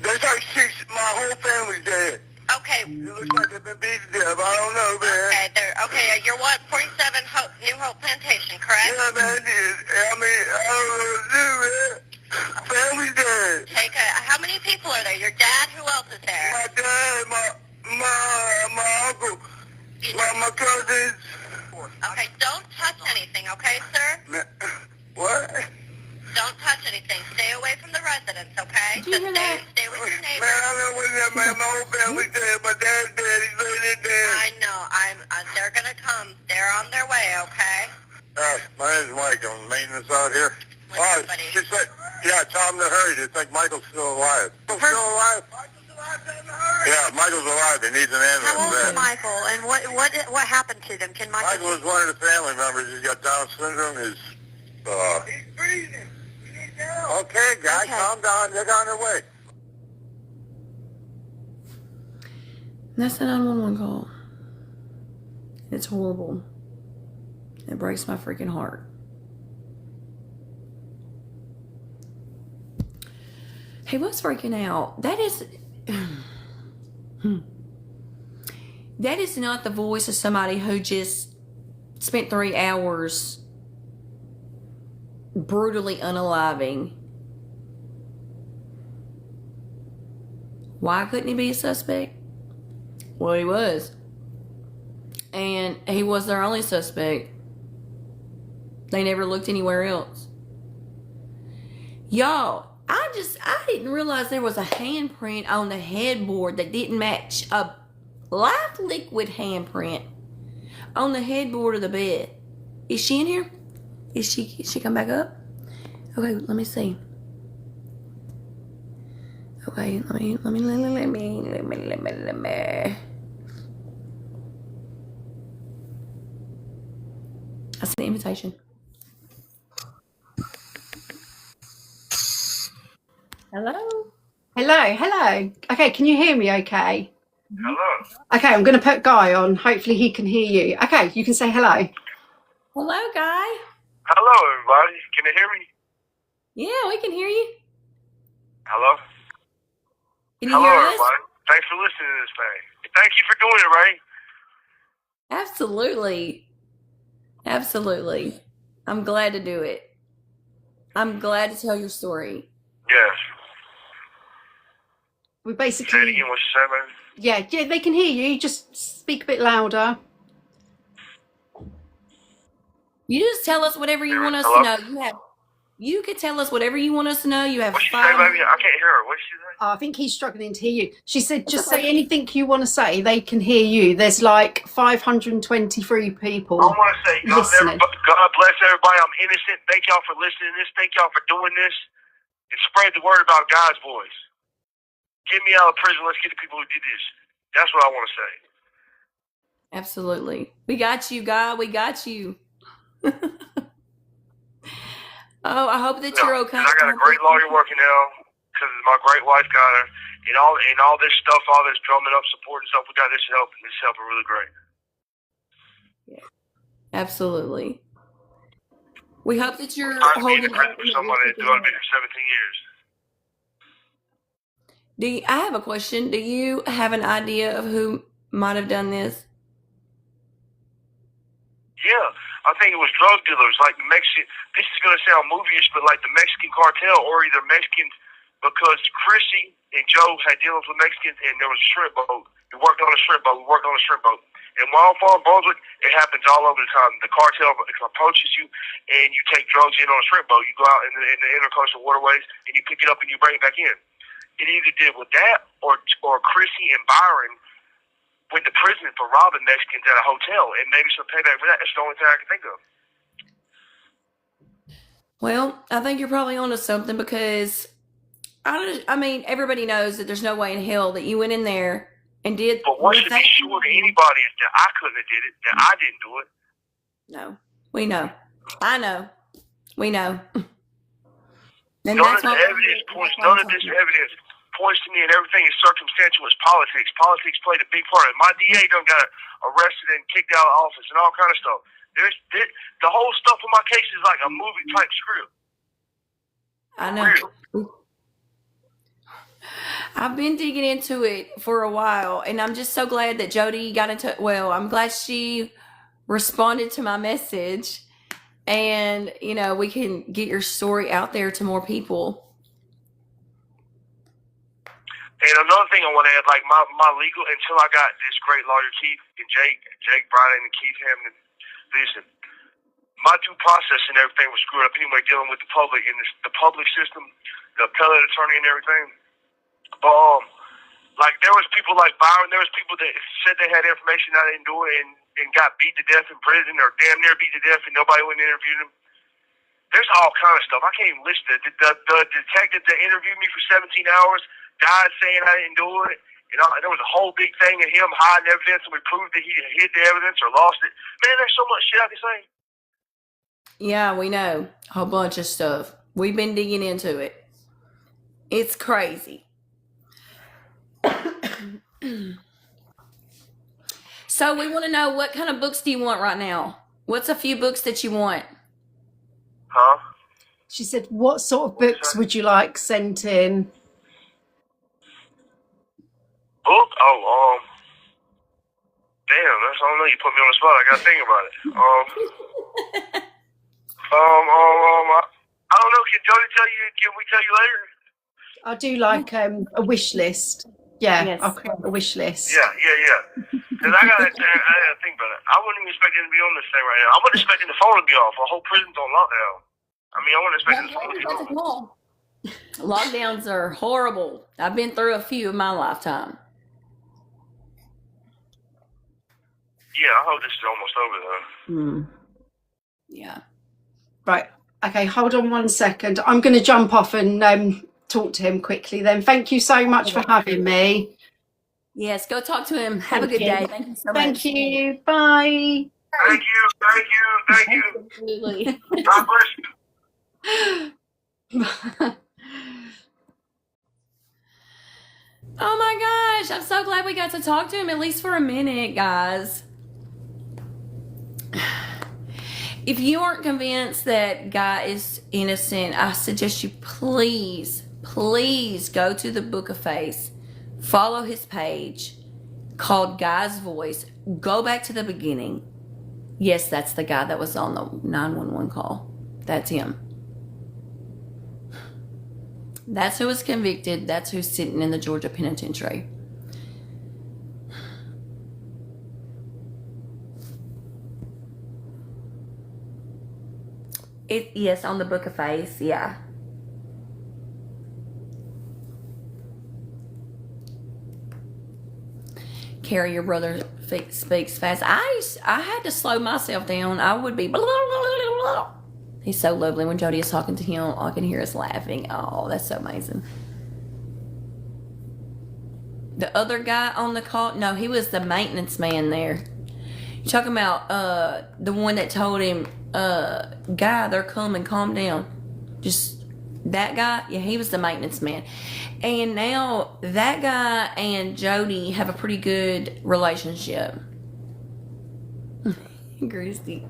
There's like 6, my whole family's dead. Okay. It looks like they've been beaten to death, I don't know, man. Okay, you're what, 47 New Hope Plantation, correct? Yeah, man, I mean, I don't know what to do, man. Family's dead. How many people are there? Your dad, who else is there? My dad, my uncle, my cousins. Okay, don't touch anything, okay, sir? What? Don't touch anything. Stay away from the residence, okay? Did you hear that? Stay with your Man, neighbors. I know when that man, my whole family's dead. My dad's dead. He's really dead. I know. They're gonna come. They're on their way, okay? My name's Mike. I'm maintenance out here. What's up, buddy? She said, yeah, tell him to hurry. They think Michael's still alive. Michael's still alive? Yeah, Michael's alive. He needs an ambulance. How old is there. Michael, and what happened to them? Can Michael was one of the family members. He's got Down syndrome. He's breathing. He needs help. Okay, guys, calm down. They're on their way. That's the 911 call. It's horrible. It breaks my freaking heart. He was freaking out. That is not the voice of somebody who just spent 3 hours brutally unaliving. Why couldn't he be a suspect? Well, he was. And he was their only suspect. They never looked anywhere else. Y'all, I didn't realize there was a handprint on the headboard that didn't match a live liquid handprint on the headboard of the bed. Is she in here? Is she come back up? Okay, let me see. Okay, let me. I see the invitation. Hello? Hello. Okay, can you hear me okay? Hello. Okay, I'm going to put Guy on. Hopefully he can hear you. Okay, you can say hello. Hello, Guy. Hello, everybody. Can you hear me? Yeah, we can hear you. Hello? Can you hear us? Thanks for listening to this thing. Thank you for doing it, Ray. Absolutely. I'm glad to do it. I'm glad to tell your story. Yes. We basically... Say it again, what you said, baby? Yeah, they can hear you. Just speak a bit louder. You just tell us whatever you want us to know. You could tell us whatever you want us to know. You have What'd she say, baby? I can't hear her. What'd she say? I think he's struggling to hear you. She said, just say anything you want to say. They can hear you. There's like 523 people. I want to say, God bless everybody. I'm innocent. Thank y'all for listening to this. Thank y'all for doing this. And spread the word about God's voice. Get me out of prison. Let's get the people who did this. That's what I want to say. Absolutely. We got you, God. We got you. Oh, I hope that you're okay. I got a great lawyer working now because my great wife got her. And all this stuff, all this drumming up support and stuff, we got this help, and this helping really great. Yeah, absolutely. We hope that you're holding in prison for somebody that's been for 17 years. I have a question. Do you have an idea of who might have done this? Yeah. I think it was drug dealers, like the Mexican. This is going to sound movie-ish, but like the Mexican cartel, or either Mexicans, because Chrissy and Joe had dealings with Mexicans, and there was a shrimp boat. We worked on a shrimp boat. And Wildfire, Brunswick, it happens all over the time. The cartel approaches you, and you take drugs in on a shrimp boat. You go out in the intercoastal waterways, and you pick it up and you bring it back in. It either did with that, or Chrissy and Byron went to prison for robbing Mexicans at a hotel, and maybe some payback for that. That's the only thing I can think of. Well, I think you're probably onto something, because I mean, everybody knows that there's no way in hell that you went in there and did. But what should be sure to anybody is that I couldn't have did it, that I didn't do it. No, we know. I know. We know. And none of this evidence points to me, and everything is circumstantial. It's politics. Politics played a big part of it. My DA done got arrested and kicked out of office and all kind of stuff. The whole stuff in my case is like a movie type script. I know. I've been digging into it for a while, and I'm just so glad that Jody got into it. Well, I'm glad she responded to my message, and we can get your story out there to more people. And another thing I want to add, like my legal, until I got this great lawyer, Keith and Jake Bryan and Keith Hammond, listen, my due process and everything was screwed up anyway, dealing with the public and the public system, the appellate attorney and everything. Like there was people like Byron, there was people that said they had information I didn't do it and got beat to death in prison, or damn near beat to death, and nobody went and interviewed them. There's all kind of stuff. I can't even list it. The detective that interviewed me for 17 hours died saying I didn't do it. There was a whole big thing of him hiding evidence, and we proved that he hid the evidence or lost it. Man, there's so much shit I can say. Yeah, we know. A whole bunch of stuff. We've been digging into it. It's crazy. So we want to know, what kind of books do you want right now? What's a few books that you want? Huh? She said, what sort of books would you like sent in? Book? Damn, I don't know. You put me on the spot. I gotta think about it. I don't know. Can Jody tell you? Can we tell you later? I'll do like a wish list. Yeah, yes. I'll create a wish list. Yeah. Because I gotta think about it. I wasn't even expecting to be on this thing right now. I wasn't expecting the phone to be off. The whole prison's on lockdown. I mean, I wasn't expecting the phone to be off. Lockdowns are horrible. I've been through a few in my lifetime. Yeah, I hope this is almost over though. Yeah. Right. Okay, hold on 1 second. I'm going to jump off and talk to him quickly then. Thank you so much for having me. Yes, go talk to him. Have a good day. Thank you so much. Thank you. Bye. Thank you. Absolutely. God bless you. Oh my gosh, I'm so glad we got to talk to him, at least for a minute, guys. If you aren't convinced that Guy is innocent, I suggest you please go to the Book of Face, follow his page called Guy's Voice, go back to the beginning. Yes, that's the guy that was on the 911 call. That's him. That's who was convicted. That's who's sitting in the Georgia penitentiary. Yes, on the Book of Face, yeah. Carrie, your brother speaks fast. I had to slow myself down. I would be blah, blah, blah, blah. He's so lovely. When Jody is talking to him, all I can hear is laughing. Oh, that's so amazing. The other guy on the call, no, he was the maintenance man there. You're talking about the one that told him, guy, they're coming, calm down. Just that guy, yeah, he was the maintenance man. And now that guy and Jody have a pretty good relationship. Christy.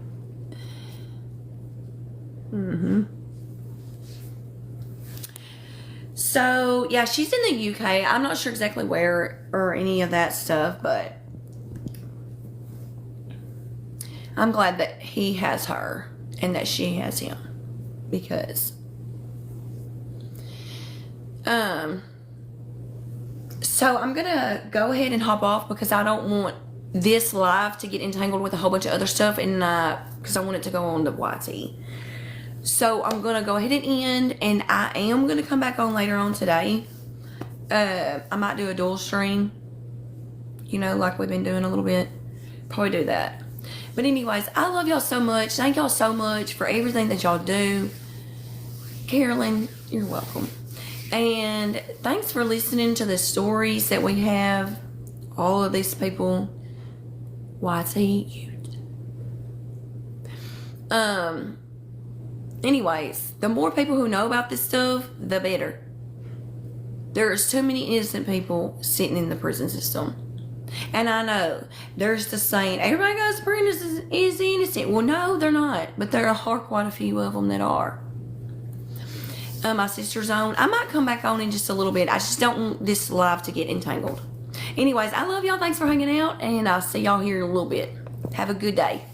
So, yeah, she's in the UK. I'm not sure exactly where or any of that stuff, but I'm glad that he has her and that she has him. Because so I'm gonna go ahead and hop off because I don't want this live to get entangled with a whole bunch of other stuff, and because I want it to go on to YT. So I'm gonna go ahead and end, and I am gonna come back on later on today. I might do a dual stream, you know, like we've been doing a little bit. Probably do that. But anyways, I love y'all so much. Thank y'all so much for everything that y'all do. Carolyn, you're welcome. And thanks for listening to the stories that we have. All of these people. YT, you. Anyways, the more people who know about this stuff, the better. There's too many innocent people sitting in the prison system. And I know there's the saying, everybody goes to prison is innocent. Well, no, they're not. But there are quite a few of them that are. My sister's on. I might come back on in just a little bit. I just don't want this live to get entangled. Anyways, I love y'all. Thanks for hanging out. And I'll see y'all here in a little bit. Have a good day.